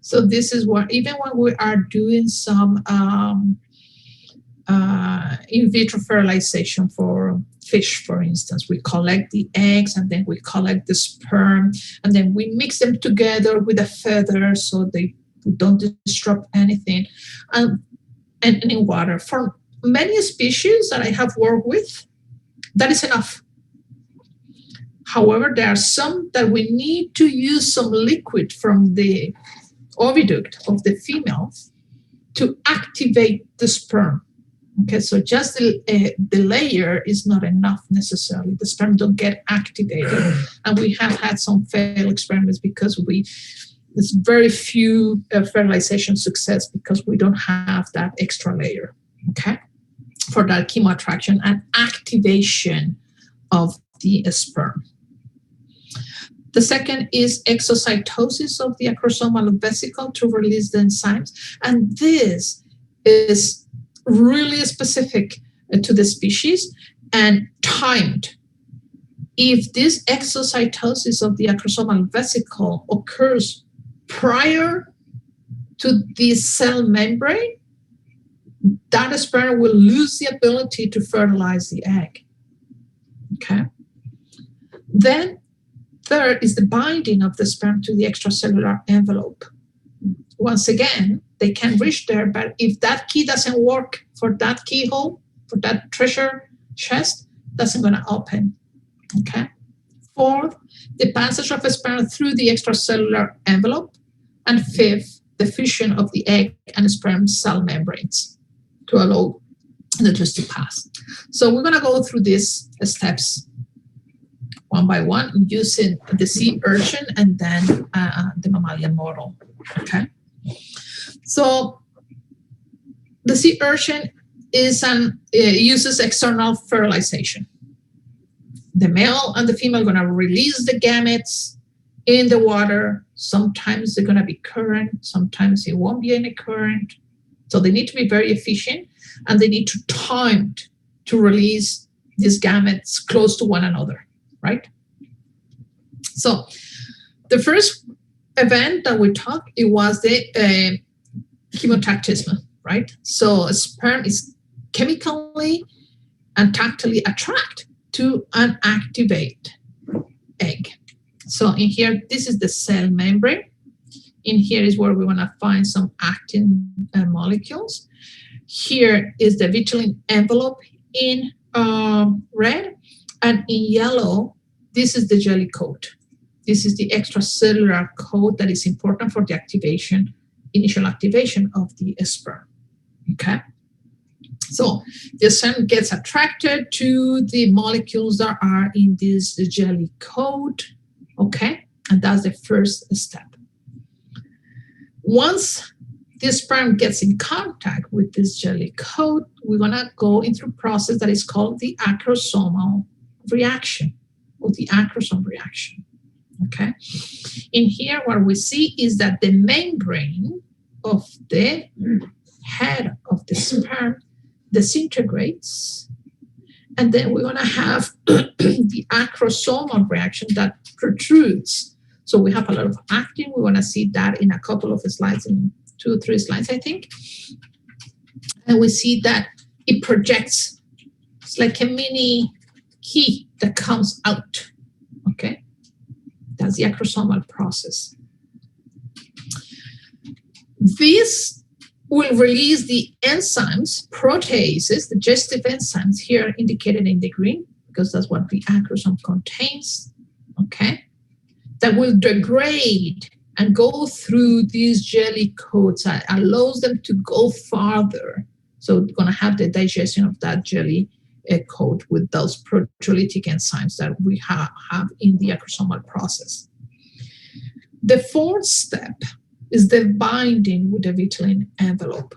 so this is what, even when we are doing some in vitro fertilization for fish, for instance, we collect the eggs and then we collect the sperm and then we mix them together with a feather so we don't disrupt anything, and in water. For many species that I have worked with, that is enough. However, there are some that we need to use some liquid from the oviduct of the female to activate the sperm. Okay, so just the layer is not enough necessarily. The sperm don't get activated. And we have had some failed experiments because there's very few fertilization success because we don't have that extra layer, okay, for that chemoattraction and activation of the sperm. The second is exocytosis of the acrosomal vesicle to release the enzymes. And this is really specific to the species and timed. If this exocytosis of the acrosomal vesicle occurs prior to the cell membrane, that sperm will lose the ability to fertilize the egg. Okay. Then third is the binding of the sperm to the extracellular envelope. Once again, they can reach there, but if that key doesn't work for that keyhole, for that treasure chest, doesn't going to open. Okay. Fourth, the passage of sperm through the extracellular envelope. And fifth, the fission of the egg and sperm cell membranes to allow nutrients to pass. So we're going to go through these steps one by one using the sea urchin and then the mammalian model. Okay. So the sea urchin uses external fertilization. The male and the female are going to release the gametes in the water. Sometimes they're going to be current. Sometimes it won't be any current. So they need to be very efficient, and they need to time to release these gametes close to one another, right? So the first event that we talked, it was the chemotactism, right? So sperm is chemically and tactily attracted to an activate egg. So in here, this is the cell membrane. In here is where we want to find some actin molecules. Here is the vitelline envelope in red, and in yellow, this is the jelly coat. This is the extracellular coat that is important for the initial activation of the sperm. Okay. So the sperm gets attracted to the molecules that are in this jelly coat. Okay, and that's the first step. Once the sperm gets in contact with this jelly coat, we're going to go into a process that is called the acrosomal reaction, or the acrosome reaction. Okay. In here, what we see is that the membrane of the head of the sperm disintegrates, and then we're going to have the acrosomal reaction that protrudes. So we have a lot of actin. We want to see that in a couple of slides, in 2 or 3 slides, I think. And we see that it projects. It's like a mini key that comes out. Okay. That's the acrosomal process. This will release the enzymes, proteases, the digestive enzymes here indicated in the green, because that's what the acrosome contains, okay, that will degrade and go through these jelly coats, that allows them to go farther. So we're going to have the digestion of that jelly coat with those proteolytic enzymes that we have in the acrosomal process. The fourth step is the binding with the vitelline envelope.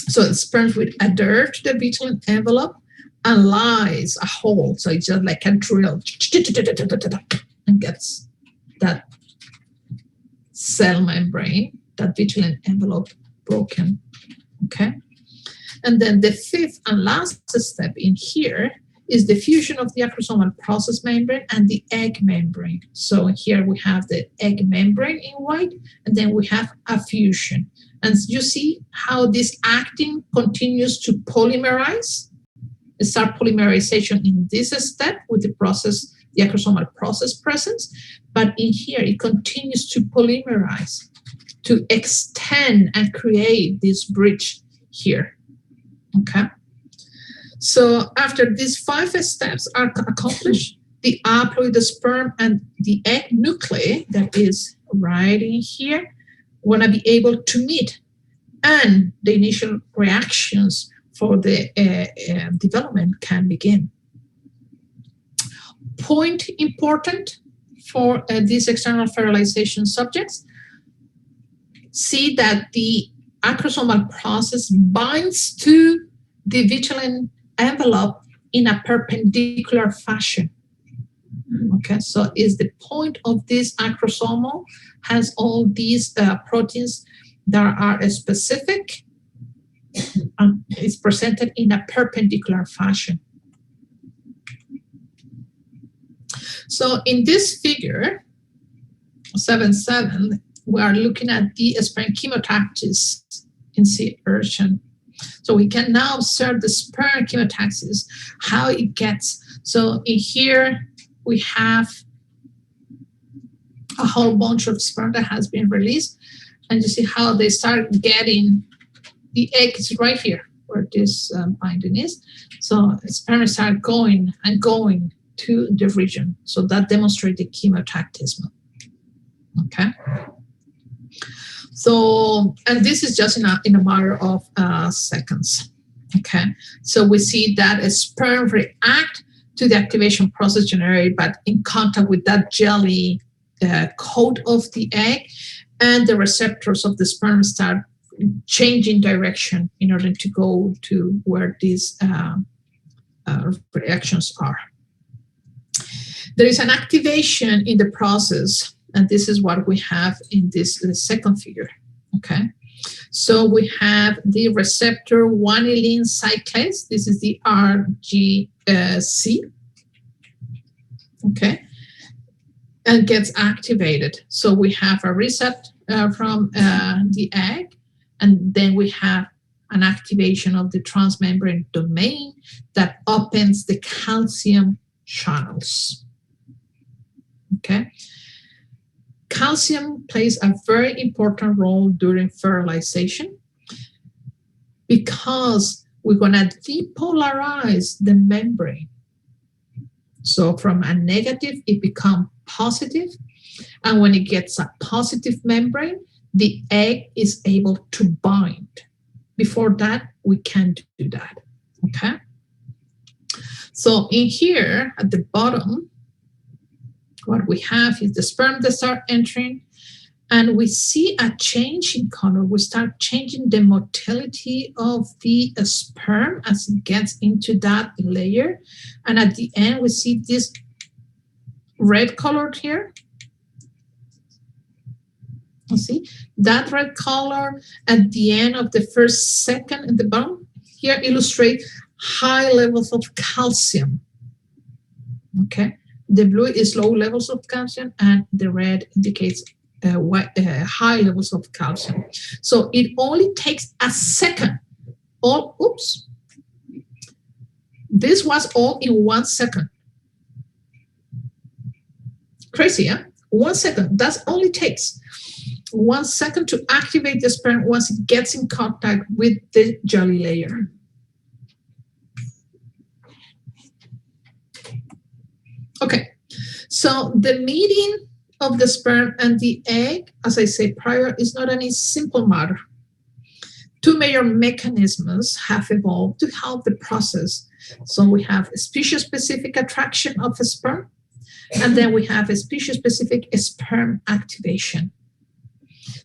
So the sperm will adhere to the vitelline envelope and lies a hole. So it's just like a drill and gets that cell membrane, that vitelline envelope broken. Okay. And then the fifth and last step in here is the fusion of the acrosomal process membrane and the egg membrane. So here we have the egg membrane in white, and then we have a fusion. And you see how this actin continues to polymerize. It starts polymerization in this step with the process, the acrosomal process presence, but in here it continues to polymerize, to extend and create this bridge here. Okay. So after these 5 steps are accomplished, the haploid, the sperm, and the egg nuclei that is right in here want to be able to meet, and the initial reactions for the development can begin. Point important for these external fertilization subjects: see that the acrosomal process binds to the vitelline envelope in a perpendicular fashion. Okay, so is the point of this acrosomal has all these proteins that are specific, and is presented in a perpendicular fashion. So in this figure 7.7, we are looking at the sperm chemotaxis in sea urchin. So we can now observe the sperm chemotaxis, how it gets. So in here we have a whole bunch of sperm that has been released, and you see how they start getting, the egg is right here where this binding is. So sperm start going and going to the region. So that demonstrates the chemotactism. Okay. So, and this is just in a matter of seconds. Okay. So we see that a sperm react to the activation process generated, but in contact with that jelly coat of the egg, and the receptors of the sperm start changing direction in order to go to where these reactions are. There is an activation in the process, and this is what we have in this second figure. Okay, so we have the receptor guanylene cyclase. This is the RGC. Okay, and gets activated. So we have a receptor from the egg, and then we have an activation of the transmembrane domain that opens the calcium channels. Okay. Calcium plays a very important role during fertilization because we're going to depolarize the membrane. So from a negative, it becomes positive. And when it gets a positive membrane, the egg is able to bind. Before that, we can't do that. Okay. So in here at the bottom, what we have is the sperm that start entering, and we see a change in color. We start changing the motility of the sperm as it gets into that layer. And at the end, we see this red color here. You see that red color at the end of the first second at the bottom here illustrate high levels of calcium. Okay. The blue is low levels of calcium, and the red indicates high levels of calcium. So it only takes a second. Oops. This was all in 1 second. Crazy, yeah? 1 second. That only takes 1 second to activate the sperm once it gets in contact with the jelly layer. Okay, so the meeting of the sperm and the egg, as I said prior, is not any simple matter. Two major mechanisms have evolved to help the process. So we have a species-specific attraction of the sperm, and then we have a species-specific sperm activation.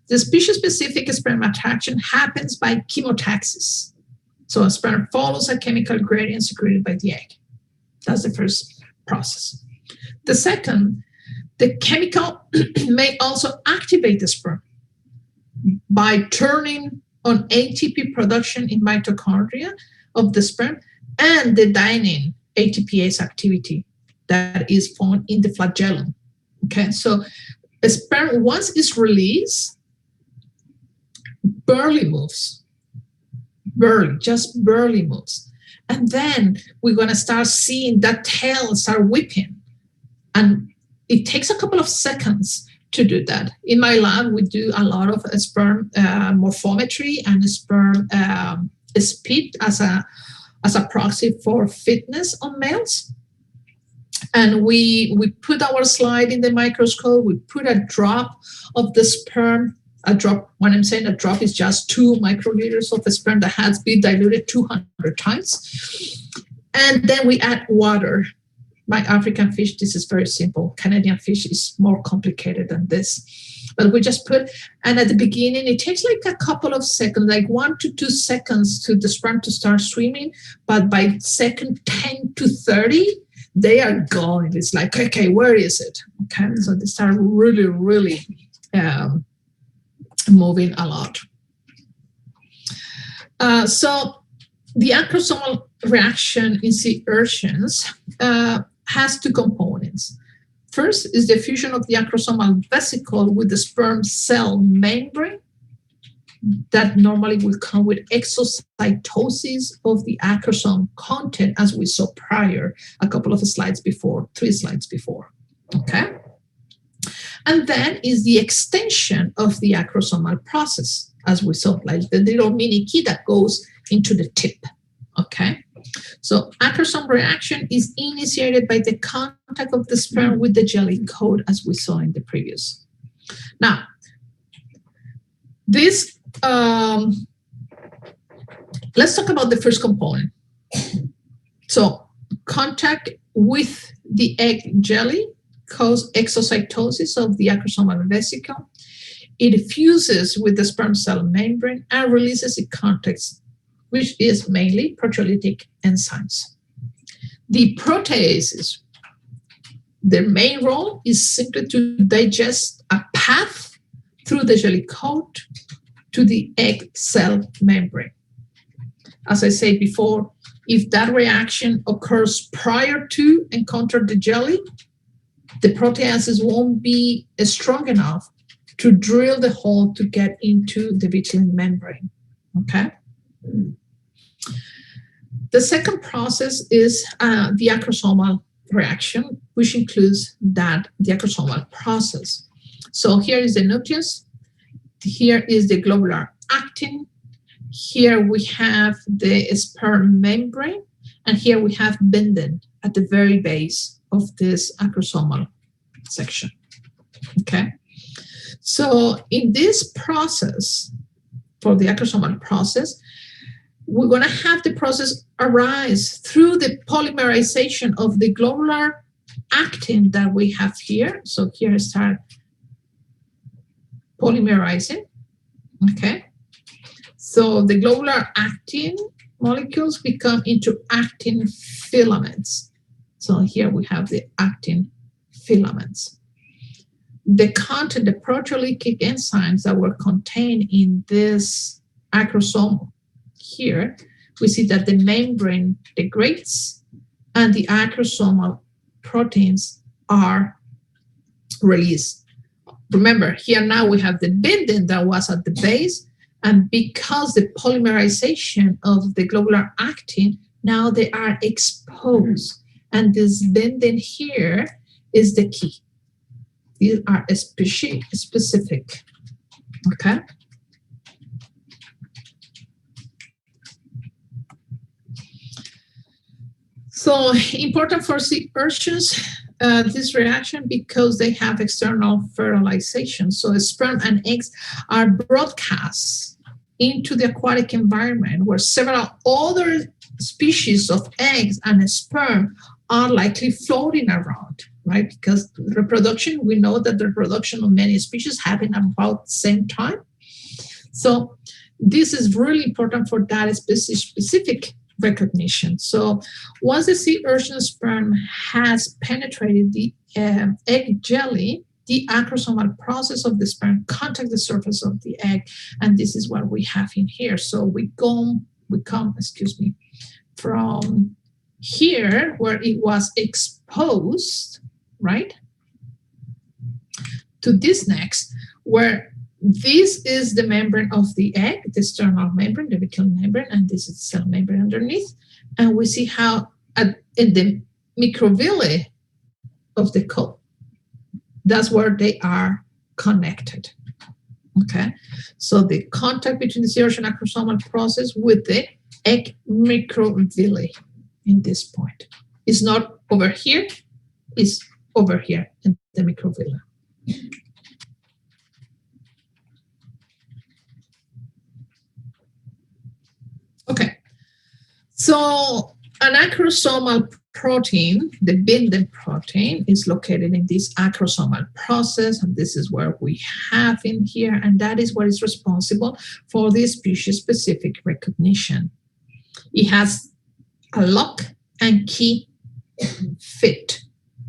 The species-specific sperm attraction happens by chemotaxis. So a sperm follows a chemical gradient secreted by the egg. That's the first process. The second, the chemical may also activate the sperm by turning on ATP production in mitochondria of the sperm and the dynein ATPase activity that is found in the flagellum. Okay, so a sperm, once it's released, barely moves. Just barely moves. And then we're going to start seeing that tail start whipping. And it takes a couple of seconds to do that. In my lab, we do a lot of sperm morphometry and sperm speed as a proxy for fitness on males. And we put our slide in the microscope. We put a drop of the sperm. A drop, when I'm saying a drop, is just 2 microliters of the sperm that has been diluted 200 times. And then we add water. My African fish, this is very simple. Canadian fish is more complicated than this. But we just put, and at the beginning, it takes like a couple of seconds, like 1 to 2 seconds to the sperm to start swimming. But by second 10 to 30, they are gone. It's like, okay, where is it? Okay, so they start really, really moving a lot. So the acrosomal reaction in sea urchins has 2 components. First is the fusion of the acrosomal vesicle with the sperm cell membrane that normally will come with exocytosis of the acrosome content, as we saw prior, a couple of slides before, 3 slides before, okay? And then is the extension of the acrosomal process, as we saw, like the little mini key that goes into the tip, okay? So acrosome reaction is initiated by the contact of the sperm with the jelly coat, as we saw in the previous. Now, this, let's talk about the first component. So contact with the egg jelly causes exocytosis of the acrosomal vesicle. It fuses with the sperm cell membrane and releases its contents, which is mainly proteolytic enzymes. The proteases, their main role is simply to digest a path through the jelly coat to the egg cell membrane. As I said before, if that reaction occurs prior to encounter the jelly, the proteases won't be strong enough to drill the hole to get into the vitelline membrane, okay? The second process is the acrosomal reaction, which includes the acrosomal process. So here is the nucleus, here is the globular actin, here we have the sperm membrane, and here we have binding at the very base of this acrosomal section, okay? So in this process, for the acrosomal process, we're going to have the process arise through the polymerization of the globular actin that we have here. So here start polymerizing, okay? So the globular actin molecules become into actin filaments. So here we have the actin filaments. The content, the proteolytic enzymes that were contained in this acrosome here, we see that the membrane degrades and the acrosomal proteins are released. Remember, here now we have the binding that was at the base, and because the polymerization of the globular actin, now they are exposed. And this binding here is the key. These are species specific, okay? So important for sea urchins, this reaction, because they have external fertilization. So sperm and eggs are broadcast into the aquatic environment where several other species of eggs and sperm are likely floating around, right? Because reproduction, we know that the reproduction of many species happen at about the same time. So this is really important for that specific recognition. So once the sea urchin sperm has penetrated the egg jelly, the acrosomal process of the sperm contacts the surface of the egg, and this is what we have in here. So we come, from here where it was exposed, right, to this next, where this is the membrane of the egg, the external membrane, the vitelline membrane, and this is the cell membrane underneath. And we see how in the microvilli of the coat, that's where they are connected, okay? So the contact between the sea urchin acrosomal process with the egg microvilli in this point. It's not over here, it's over here in the microvilli. Okay, so an acrosomal protein, the binding protein, is located in this acrosomal process, and this is where we have in here, and that is what is responsible for the species-specific recognition. It has a lock and key fit.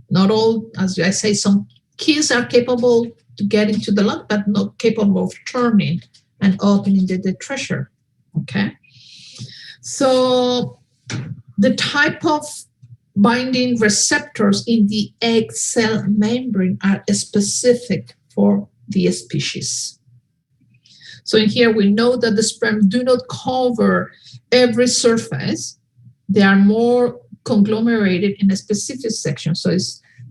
Not all, as I say, some keys are capable to get into the lock, but not capable of turning and opening the treasure, okay? So the type of binding receptors in the egg cell membrane are specific for the species. So in here we know that the sperm do not cover every surface. They are more conglomerated in a specific section. So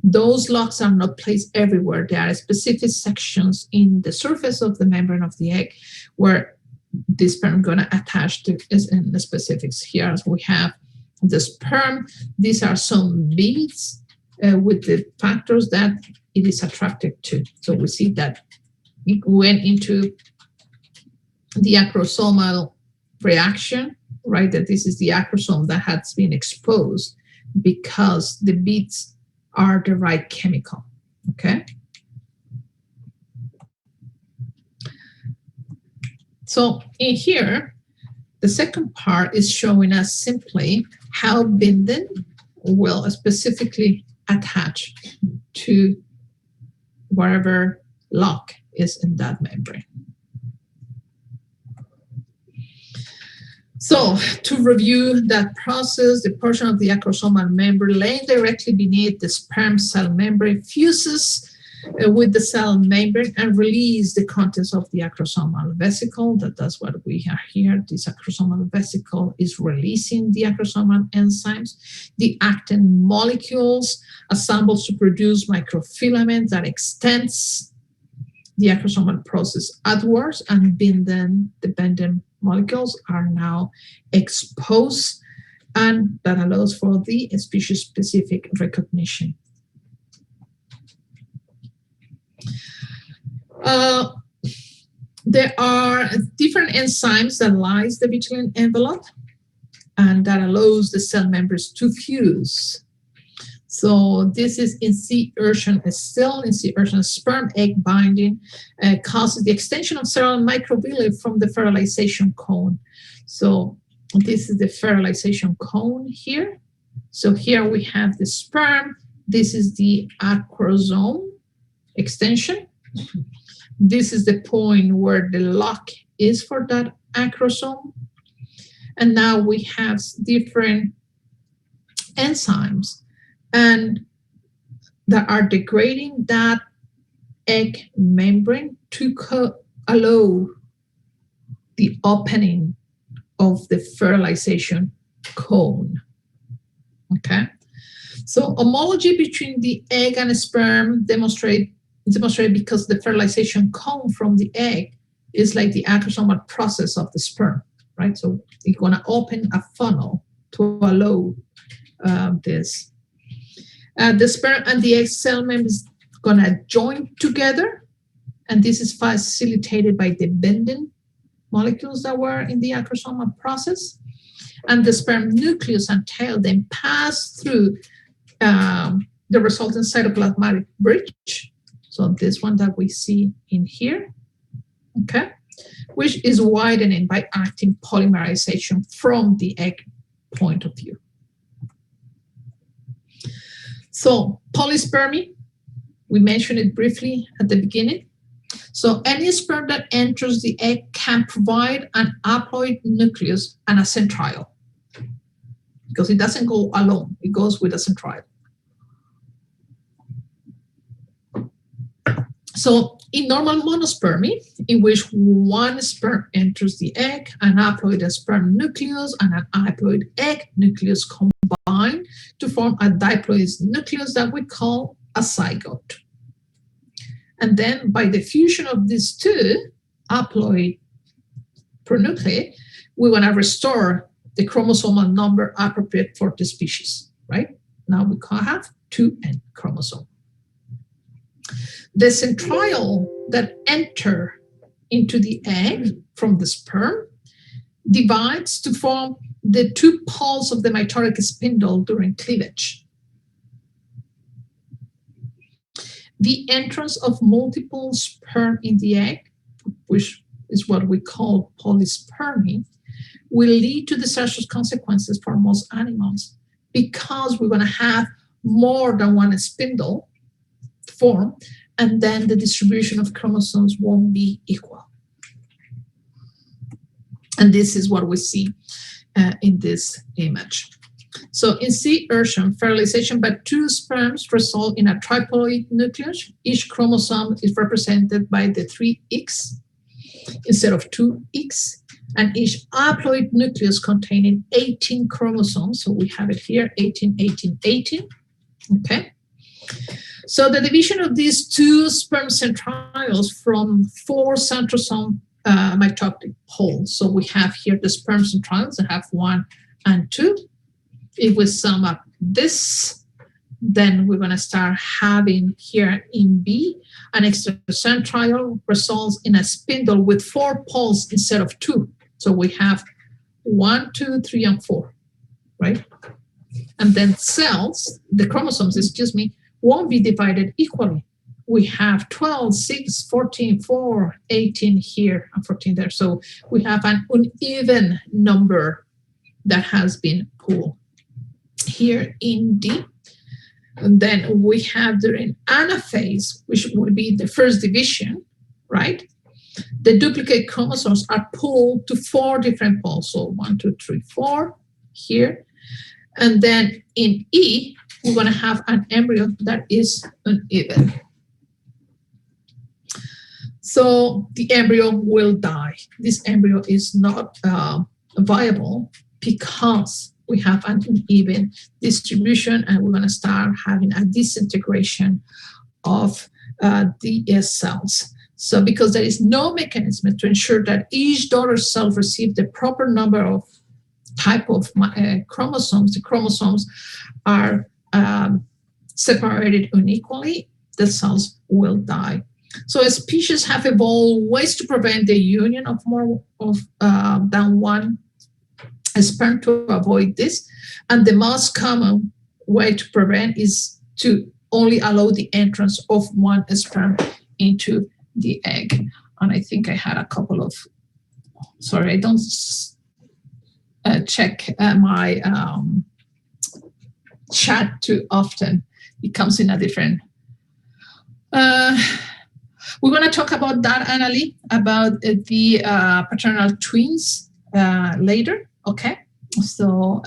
those locks are not placed everywhere. There are specific sections in the surface of the membrane of the egg where the sperm going to attach to in the specifics. Here we have The sperm, these are some beads with the factors that it is attracted to. So we see that it went into the acrosomal reaction, right? That this is the acrosome that has been exposed because the beads are the right chemical, okay? So in here, the second part is showing us simply how binding will specifically attach to whatever lock is in that membrane. So to review that process, the portion of the acrosomal membrane laying directly beneath the sperm cell membrane fuses with the cell membrane and release the contents of the acrosomal vesicle. That's what we have here. This acrosomal vesicle is releasing the acrosomal enzymes. The actin molecules assembles to produce microfilament that extends the acrosomal process outwards, and then the binding molecules are now exposed, and that allows for the species-specific recognition. There are different enzymes that lyse the vitelline envelope, and that allows the cell membranes to fuse. So this is in C. urchin still. In C. urchin, sperm egg binding causes the extension of several microvilli from the fertilization cone. So this is the fertilization cone here. So here we have the sperm. This is the acrosome extension. This is the point where the lock is for that acrosome. And now we have different enzymes and that are degrading that egg membrane to allow the opening of the fertilization cone. Okay, so homology between the egg and sperm demonstrated because the fertilization cone from the egg is like the acrosomal process of the sperm, right? So it's going to open a funnel to allow this. The sperm and the egg cell membrane is going to join together, and this is facilitated by the binding molecules that were in the acrosomal process. And the sperm nucleus and tail then pass through the resulting cytoplasmatic bridge. So this one that we see in here, okay, which is widening by actin polymerization from the egg point of view. So polyspermy, we mentioned it briefly at the beginning. So any sperm that enters the egg can provide an haploid nucleus and a centriole, because it doesn't go alone, it goes with a centriole. So in normal monospermy, in which one sperm enters the egg, an haploid sperm nucleus and an haploid egg nucleus combine to form a diploid nucleus that we call a zygote. And then by the fusion of these two haploid pronuclei, we want to restore the chromosomal number appropriate for the species, right? Now we can have 2N chromosome. The centriole that enter into the egg from the sperm divides to form the two poles of the mitotic spindle during cleavage. The entrance of multiple sperm in the egg, which is what we call polyspermy, will lead to disastrous consequences for most animals, because we're going to have more than one spindle form, and then the distribution of chromosomes won't be equal. And this is what we see in this image. So in C. urchin, fertilization by two sperms result in a triploid nucleus. Each chromosome is represented by the 3 X instead of 2 X, and each haploid nucleus containing 18 chromosomes. So we have it here, 18, 18, 18. Okay. So the division of these two sperm centrioles from 4 centrosome mitotic poles. So we have here the sperm centrioles that have 1 and 2. if we sum up this, then we're going to start having here in B an extracentral results in a spindle with 4 poles instead of 2. So we have 1, 2, 3, and 4, right? And then cells, the chromosomes, excuse me, won't be divided equally. We have 12, 6, 14, 4, 18 here, and 14 there. So we have an uneven number that has been pulled here in D. And then we have during anaphase, which will be the first division, right? The duplicate chromosomes are pulled to 4 different poles. So 1, 2, 3, 4 here. And then in E, we're going to have an embryo that is uneven. So the embryo will die. This embryo is not viable because we have an uneven distribution, and we're going to start having a disintegration of the cells. So because there is no mechanism to ensure that each daughter cell receives the proper number of type of chromosomes, the chromosomes are separated unequally, the cells will die. So species have evolved ways to prevent the union of more than one sperm to avoid this. And the most common way to prevent is to only allow the entrance of one sperm into the egg. And I think I had a couple of, sorry, I don't check my chat too often. It comes in a different. We're going to talk about that, Annalie, about the paternal twins later. Okay, so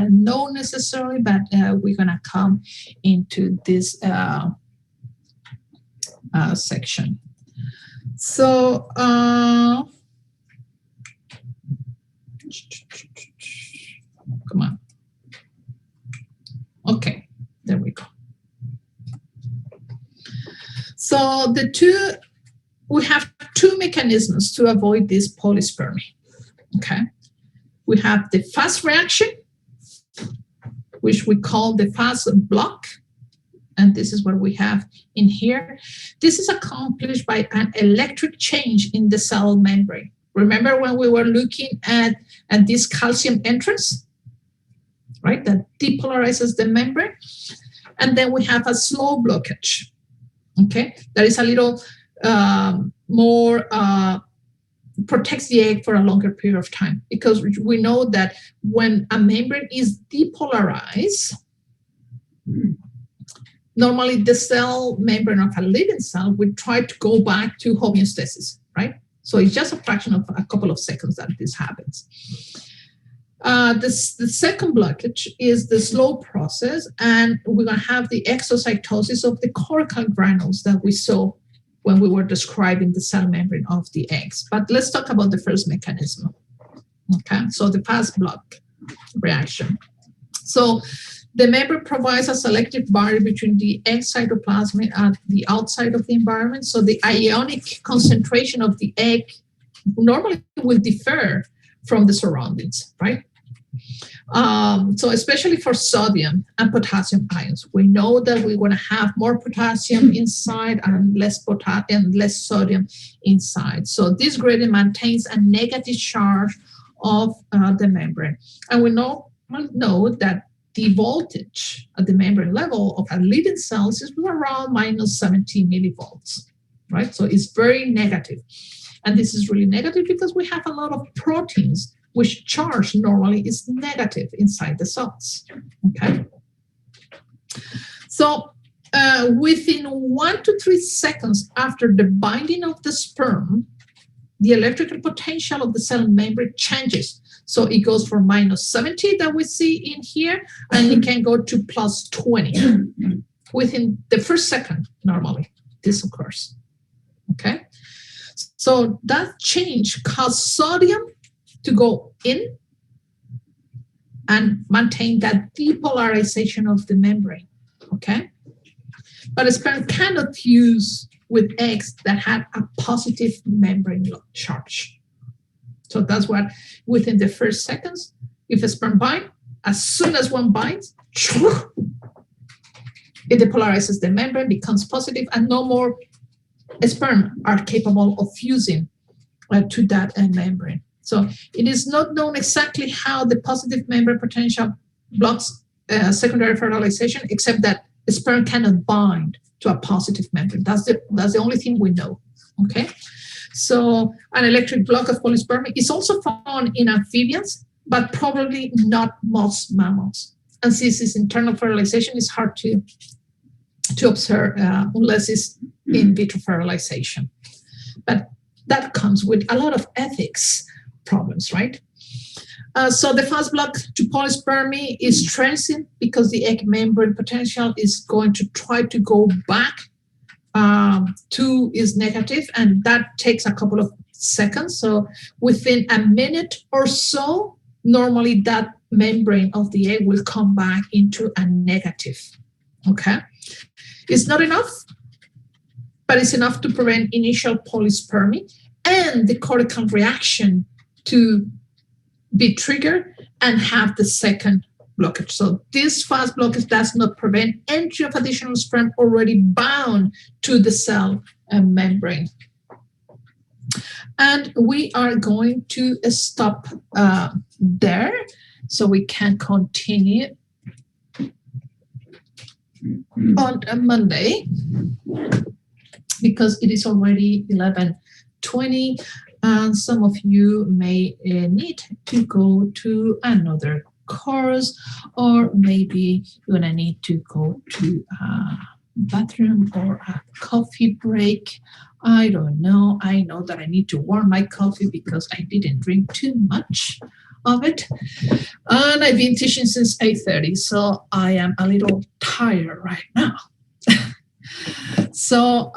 no necessarily, but we're going to come into this section. So come on. Okay, there we go. So we have 2 mechanisms to avoid this polyspermy. Okay, we have the fast reaction, which we call the fast block, and this is what we have in here. This is accomplished by an electric change in the cell membrane. Remember when we were looking at this calcium entrance, right, that depolarizes the membrane? And then we have a slow blockage. Okay, that is a little more, protects the egg for a longer period of time, because we know that when a membrane is depolarized, normally the cell membrane of a living cell would try to go back to homeostasis, right? So it's just a fraction of a couple of seconds that this happens. The second blockage is the slow process, and we're going to have the exocytosis of the cortical granules that we saw when we were describing the cell membrane of the eggs. But let's talk about the first mechanism. Okay, so the fast block reaction. So the membrane provides a selective barrier between the egg cytoplasm and the outside of the environment. So the ionic concentration of the egg normally will differ from the surroundings, right? So especially for sodium and potassium ions, we know that we're going to have more potassium inside and less sodium inside. So this gradient maintains a negative charge of the membrane. And we know that the voltage at the membrane level of a living cells is around minus 70 millivolts, right? So it's very negative. And this is really negative because we have a lot of proteins which charge normally is negative inside the cells, okay? So within 1 to 3 seconds after the binding of the sperm, the electrical potential of the cell membrane changes. So it goes from minus 70 that we see in here, and it can go to plus 20 within the first second, normally, this occurs, okay? So that change causes sodium to go in and maintain that depolarization of the membrane, okay? But a sperm cannot fuse with eggs that have a positive membrane charge. So that's what, within the first seconds, if a sperm binds, as soon as one binds, it depolarizes the membrane, becomes positive, and no more sperm are capable of fusing to that membrane. So it is not known exactly how the positive membrane potential blocks secondary fertilization, except that the sperm cannot bind to a positive membrane. That's the only thing we know. Okay, so an electric block of polyspermy is also found in amphibians, but probably not most mammals. And since it's internal fertilization, it's hard to observe unless it's in vitro fertilization. But that comes with a lot of ethics problems, right? So the fast block to polyspermy is transient because the egg membrane potential is going to try to go back to is negative, and that takes a couple of seconds. So within a minute or so, normally that membrane of the egg will come back into a negative. Okay, it's not enough, but it's enough to prevent initial polyspermy and the cortical reaction to be triggered and have the second blockage. So this fast blockage does not prevent entry of additional sperm already bound to the cell membrane. And we are going to stop there so we can continue on a Monday, because it is already 11:20, and some of you may need to go to another course, or maybe you're gonna need to go to a bathroom or a coffee break. I don't know. I know that I need to warm my coffee because I didn't drink too much of it. And I've been teaching since 8:30, so I am a little tired right now. So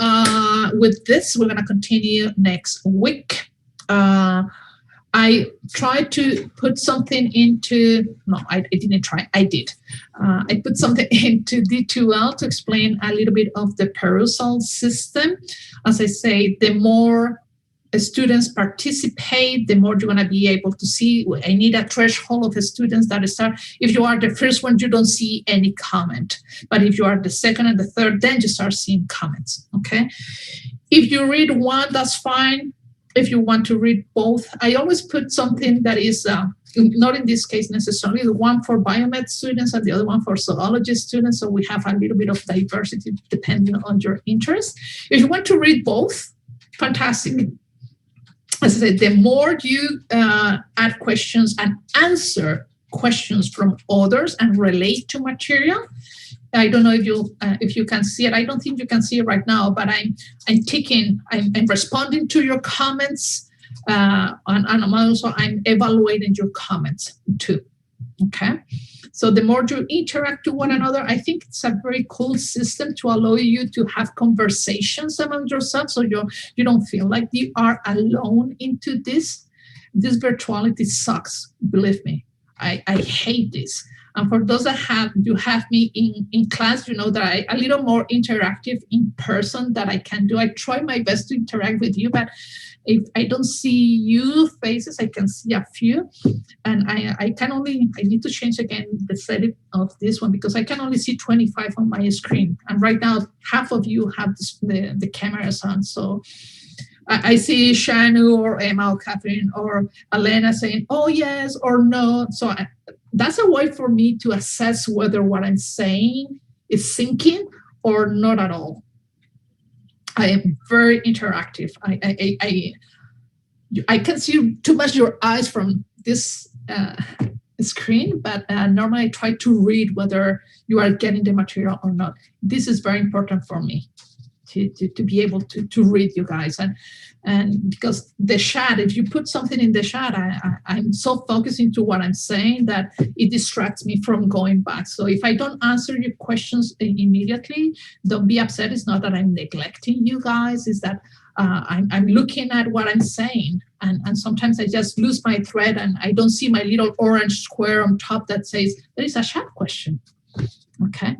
with this, we're going to continue next week. I tried to put something into, no, I didn't try, I did. I put something into D2L to explain a little bit of the perusal system. As I say, the more students participate, the more you're going to be able to see. I need a threshold of students that start. If you are the first one, you don't see any comment. But if you are the second and the third, then you start seeing comments, okay? If you read one, that's fine. If you want to read both, I always put something that is, not in this case necessarily, the one for biomed students and the other one for zoology students, so we have a little bit of diversity depending on your interest. If you want to read both, fantastic. As I said, the more you add questions and answer questions from others and relate to material, I don't know if you can see it. I don't think you can see it right now, but I'm responding to your comments, and I'm evaluating your comments too. Okay, so the more you interact with one another, I think it's a very cool system to allow you to have conversations among yourselves, so you don't feel like you are alone into this. This virtuality sucks, believe me. I hate this. And for those that have me in class, you know that I a little more interactive in person that I can do. I try my best to interact with you, but if I don't see you faces, I can see a few. And I need to change again the setting of this one because I can only see 25 on my screen. And right now, half of you have the cameras on. So I see Shanu or Emma or Catherine or Elena saying, oh, yes, or no. So that's a way for me to assess whether what I'm saying is sinking or not at all. I am very interactive. I can see too much your eyes from this screen, but normally I try to read whether you are getting the material or not. This is very important for me to be able to read you guys. And because the chat, if you put something in the chat, I'm so focused into what I'm saying that it distracts me from going back. So if I don't answer your questions immediately, don't be upset. It's not that I'm neglecting you guys. It's that I'm looking at what I'm saying. And sometimes I just lose my thread and I don't see my little orange square on top that says, there is a chat question. Okay.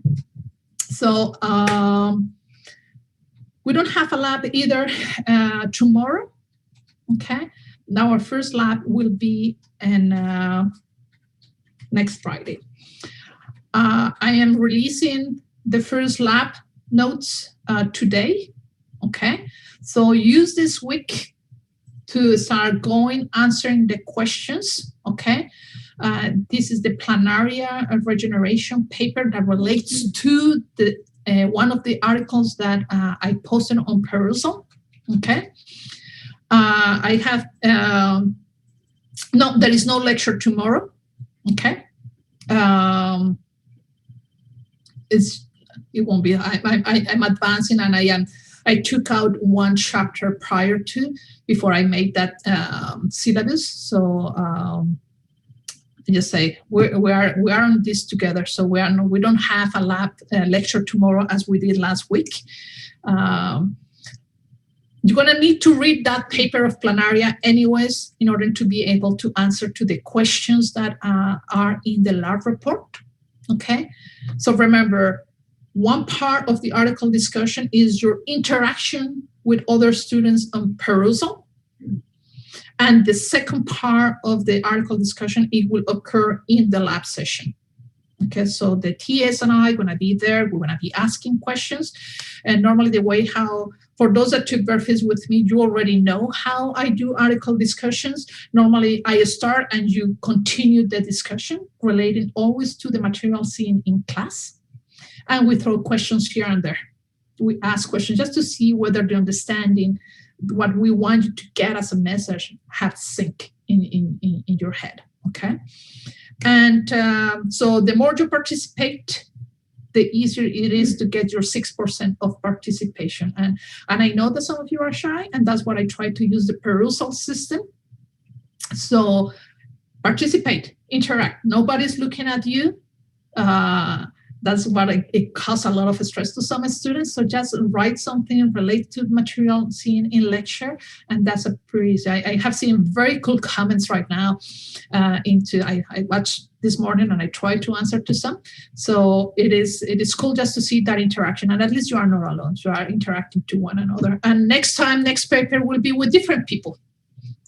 So, we don't have a lab either tomorrow, okay? Now our first lab will be in next Friday. I am releasing the first lab notes today. Okay, so use this week to start answering the questions. Okay, this is the planaria regeneration paper that relates to the one of the articles that I posted on Perusal. Okay, I have no, there is no lecture tomorrow. Okay, it won't be. I'm advancing, and I took out one chapter prior to before I made that syllabus. So I just say we are on this together. So we don't have a lab lecture tomorrow as we did last week. You're going to need to read that paper of planaria anyways in order to be able to answer to the questions that are in the lab report. Okay, so remember, one part of the article discussion is your interaction with other students on Perusal. And the second part of the article discussion, it will occur in the lab session. Okay, so the TAs and I are going to be there. We're going to be asking questions. And normally the way how, for those that took breakfast with me, you already know how I do article discussions. Normally I start and you continue the discussion relating always to the material seen in class. And we throw questions here and there. We ask questions just to see whether the understanding, what we want you to get as a message, have sink in your head, okay? And so the more you participate, the easier it is to get your 6% of participation. And I know that some of you are shy, and that's what I try to use the Perusal system. So participate, interact. Nobody's looking at you. That's what it causes a lot of stress to some students. So just write something related to material seen in lecture, and that's a pretty. I have seen very cool comments right now. I watched this morning and I tried to answer to some. So it is cool just to see that interaction, and at least you are not alone. You are interacting to one another. And next paper will be with different people.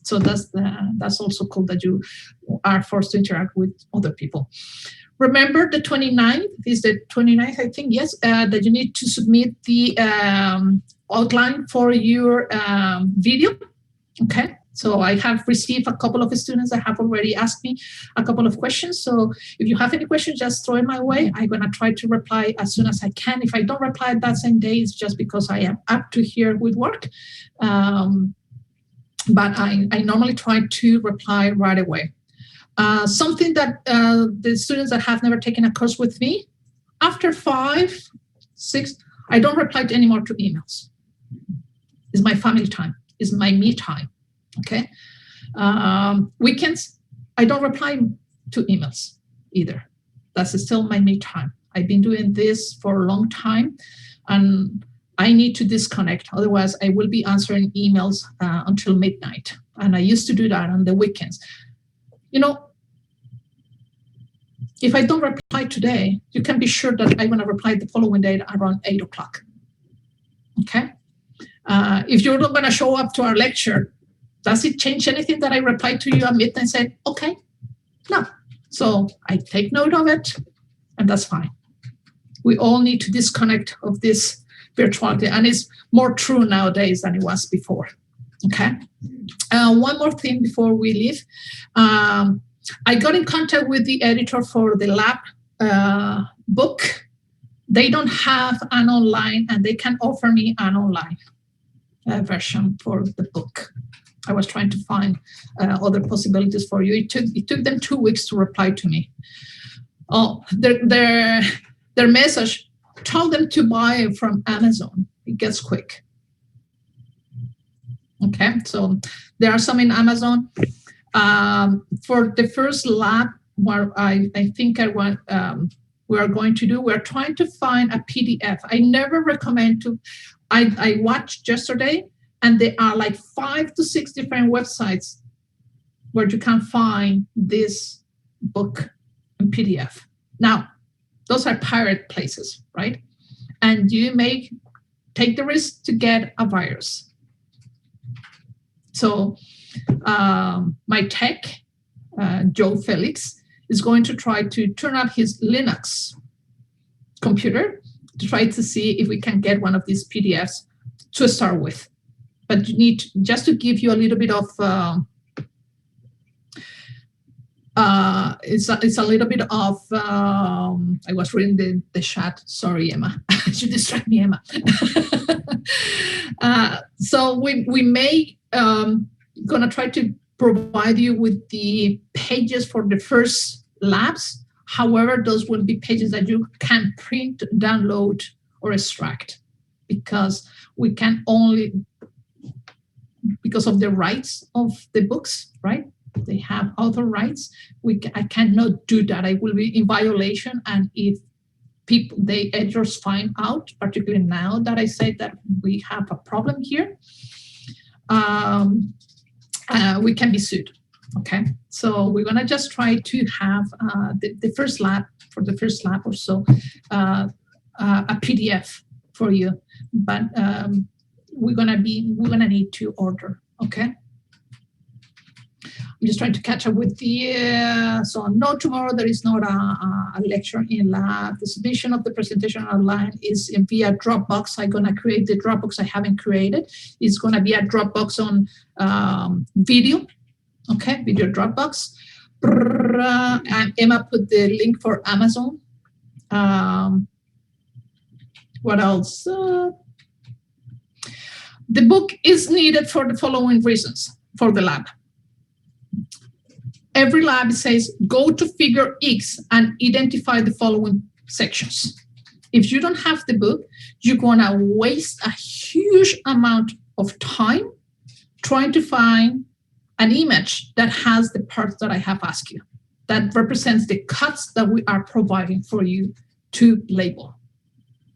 So that's also cool that you are forced to interact with other people. Remember, the 29th is the 29th, I think, yes, that you need to submit the outline for your video. Okay, so I have received a couple of students that have already asked me a couple of questions. So if you have any questions, just throw it my way. I'm going to try to reply as soon as I can. If I don't reply that same day, it's just because I am up to here with work. But I normally try to reply right away. Something that the students that have never taken a course with me, after 5, 6, I don't reply anymore to emails. It's my family time. It's my me time. Okay. Weekends, I don't reply to emails either. That's still my me time. I've been doing this for a long time, and I need to disconnect. Otherwise, I will be answering emails until midnight. And I used to do that on the weekends. You know, if I don't reply today, you can be sure that I'm going to reply the following day around 8 o'clock. Okay? If you're not going to show up to our lecture, does it change anything that I replied to you at midnight and said, okay? No. So I take note of it, and that's fine. We all need to disconnect of this virtuality, and it's more true nowadays than it was before. Okay? One more thing before we leave. I got in contact with the editor for the lab book. They don't have an online, and they can offer me an online version for the book. I was trying to find other possibilities for you. It took them 2 weeks to reply to me. Oh, their message told them to buy it from Amazon. It gets quick. Okay, so there are some in Amazon. For the first lab, what I think we are going to do, we're trying to find a PDF. I never recommend to, I watched yesterday, and there are like 5 to 6 different websites where you can find this book in PDF. Now, those are pirate places, right? And you may take the risk to get a virus. So my tech, Joe Felix, is going to try to turn up his Linux computer to try to see if we can get one of these PDFs to start with. But you need, just to give you a little bit of, it's a little bit of, I was reading the chat. Sorry, Emma. You distract me, Emma. So we may gonna try to provide you with the pages for the first labs. However, those will be pages that you can print, download, or extract, because we can only, because of the rights of the books, right? They have author rights. I cannot do that. I will be in violation. And if the editors find out, particularly now that I say that we have a problem here, we can be sued. Okay, so we're gonna just try to have the first lab, for the first lab or so, a PDF for you, but we're gonna need to order. Okay, I'm just trying to catch up with the, so no, tomorrow there is not a lecture in lab. The submission of the presentation online is via Dropbox. I'm gonna create the Dropbox I haven't created. It's gonna be a Dropbox on video. Okay, video Dropbox. And Emma put the link for Amazon. What else? The book is needed for the following reasons for the lab. Every lab says, go to figure X and identify the following sections. If you don't have the book, you're gonna waste a huge amount of time trying to find an image that has the parts that I have asked you, that represents the cuts that we are providing for you to label.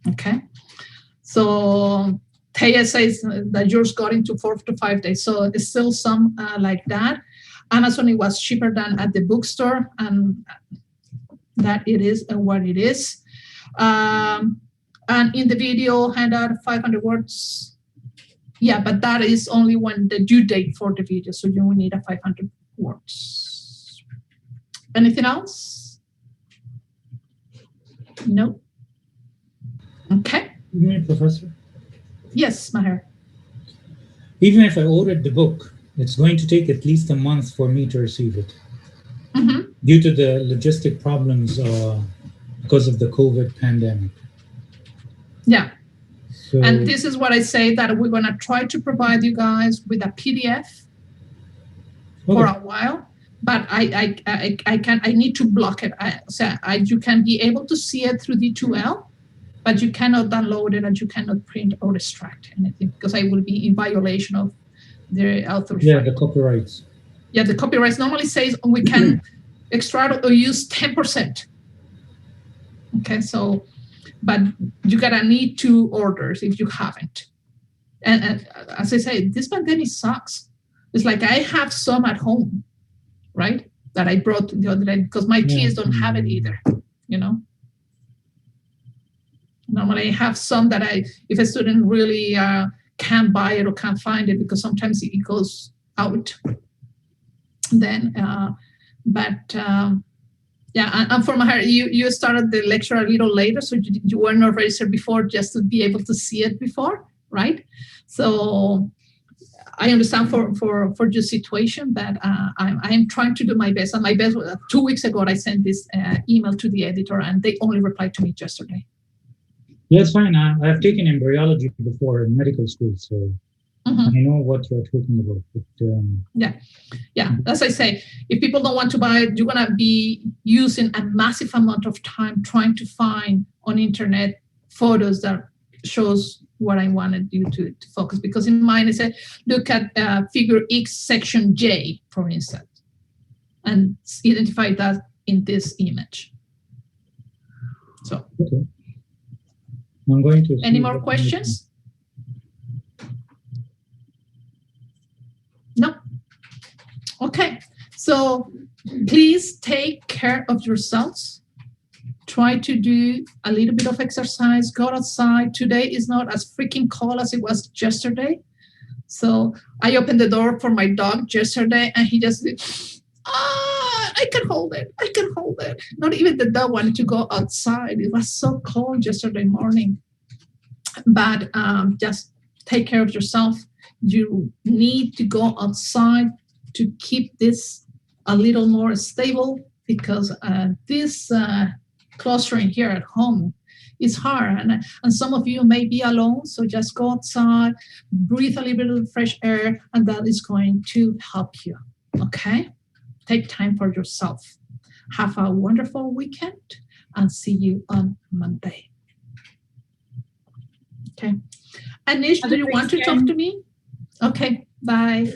Okay, so Taya says that yours got into 4 to 5 days, so it's still some like that. Amazon, it was cheaper than at the bookstore, and that it is what it is. And in the video handout, 500 words. Yeah, but that is only when the due date for the video, so you will need a 500 words. Anything else? No? Okay. Professor? Yes, Maher. Even if I ordered the book, it's going to take at least a month for me to receive it. Mm-hmm. Due to the logistic problems because of the COVID pandemic. Yeah. So, and this is what I say, that we're going to try to provide you guys with a PDF for a while, but I need to block it. You can be able to see it through D2L, but you cannot download it and you cannot print or extract anything, because I will be in violation of the author's right. The copyrights. Yeah, the copyrights normally says we can extract or use 10%. Okay, so, but you're gonna need 2 orders if you haven't. And as I say, this pandemic sucks. It's like I have some at home, right? That I brought the other day because my kids don't have it either, you know? Normally I have some that if a student really can't buy it or can't find it, because sometimes it goes out, then, yeah, and for Maher, you started the lecture a little later, so you were not registered before just to be able to see it before, right? So I understand for your situation, but I am trying to do my best. And my best, 2 weeks ago, I sent this email to the editor, and they only replied to me yesterday. Yeah, it's fine. I've taken embryology before in medical school, so I know what you're talking about. But, yeah. As I say, if people don't want to buy it, you're gonna be using a massive amount of time trying to find on internet photos that shows what I wanted you to focus. Because in mine, I said, look at figure X section J, for instance, and identify that in this image. So, okay. I'm going to. Any more questions? No. Okay. So please take care of yourselves. Try to do a little bit of exercise. Go outside. Today is not as freaking cold as it was yesterday. So I opened the door for my dog yesterday, and he just, I I can hold it. I can hold it. Not even the dog wanted to go outside. It was so cold yesterday morning. But just take care of yourself. You need to go outside to keep this a little more stable, because this clustering here at home is hard. And some of you may be alone, so just go outside, breathe a little bit of fresh air, and that is going to help you. Okay? Take time for yourself. Have a wonderful weekend, and see you on Monday. Okay. Anish, do you want to talk to me? Okay, bye.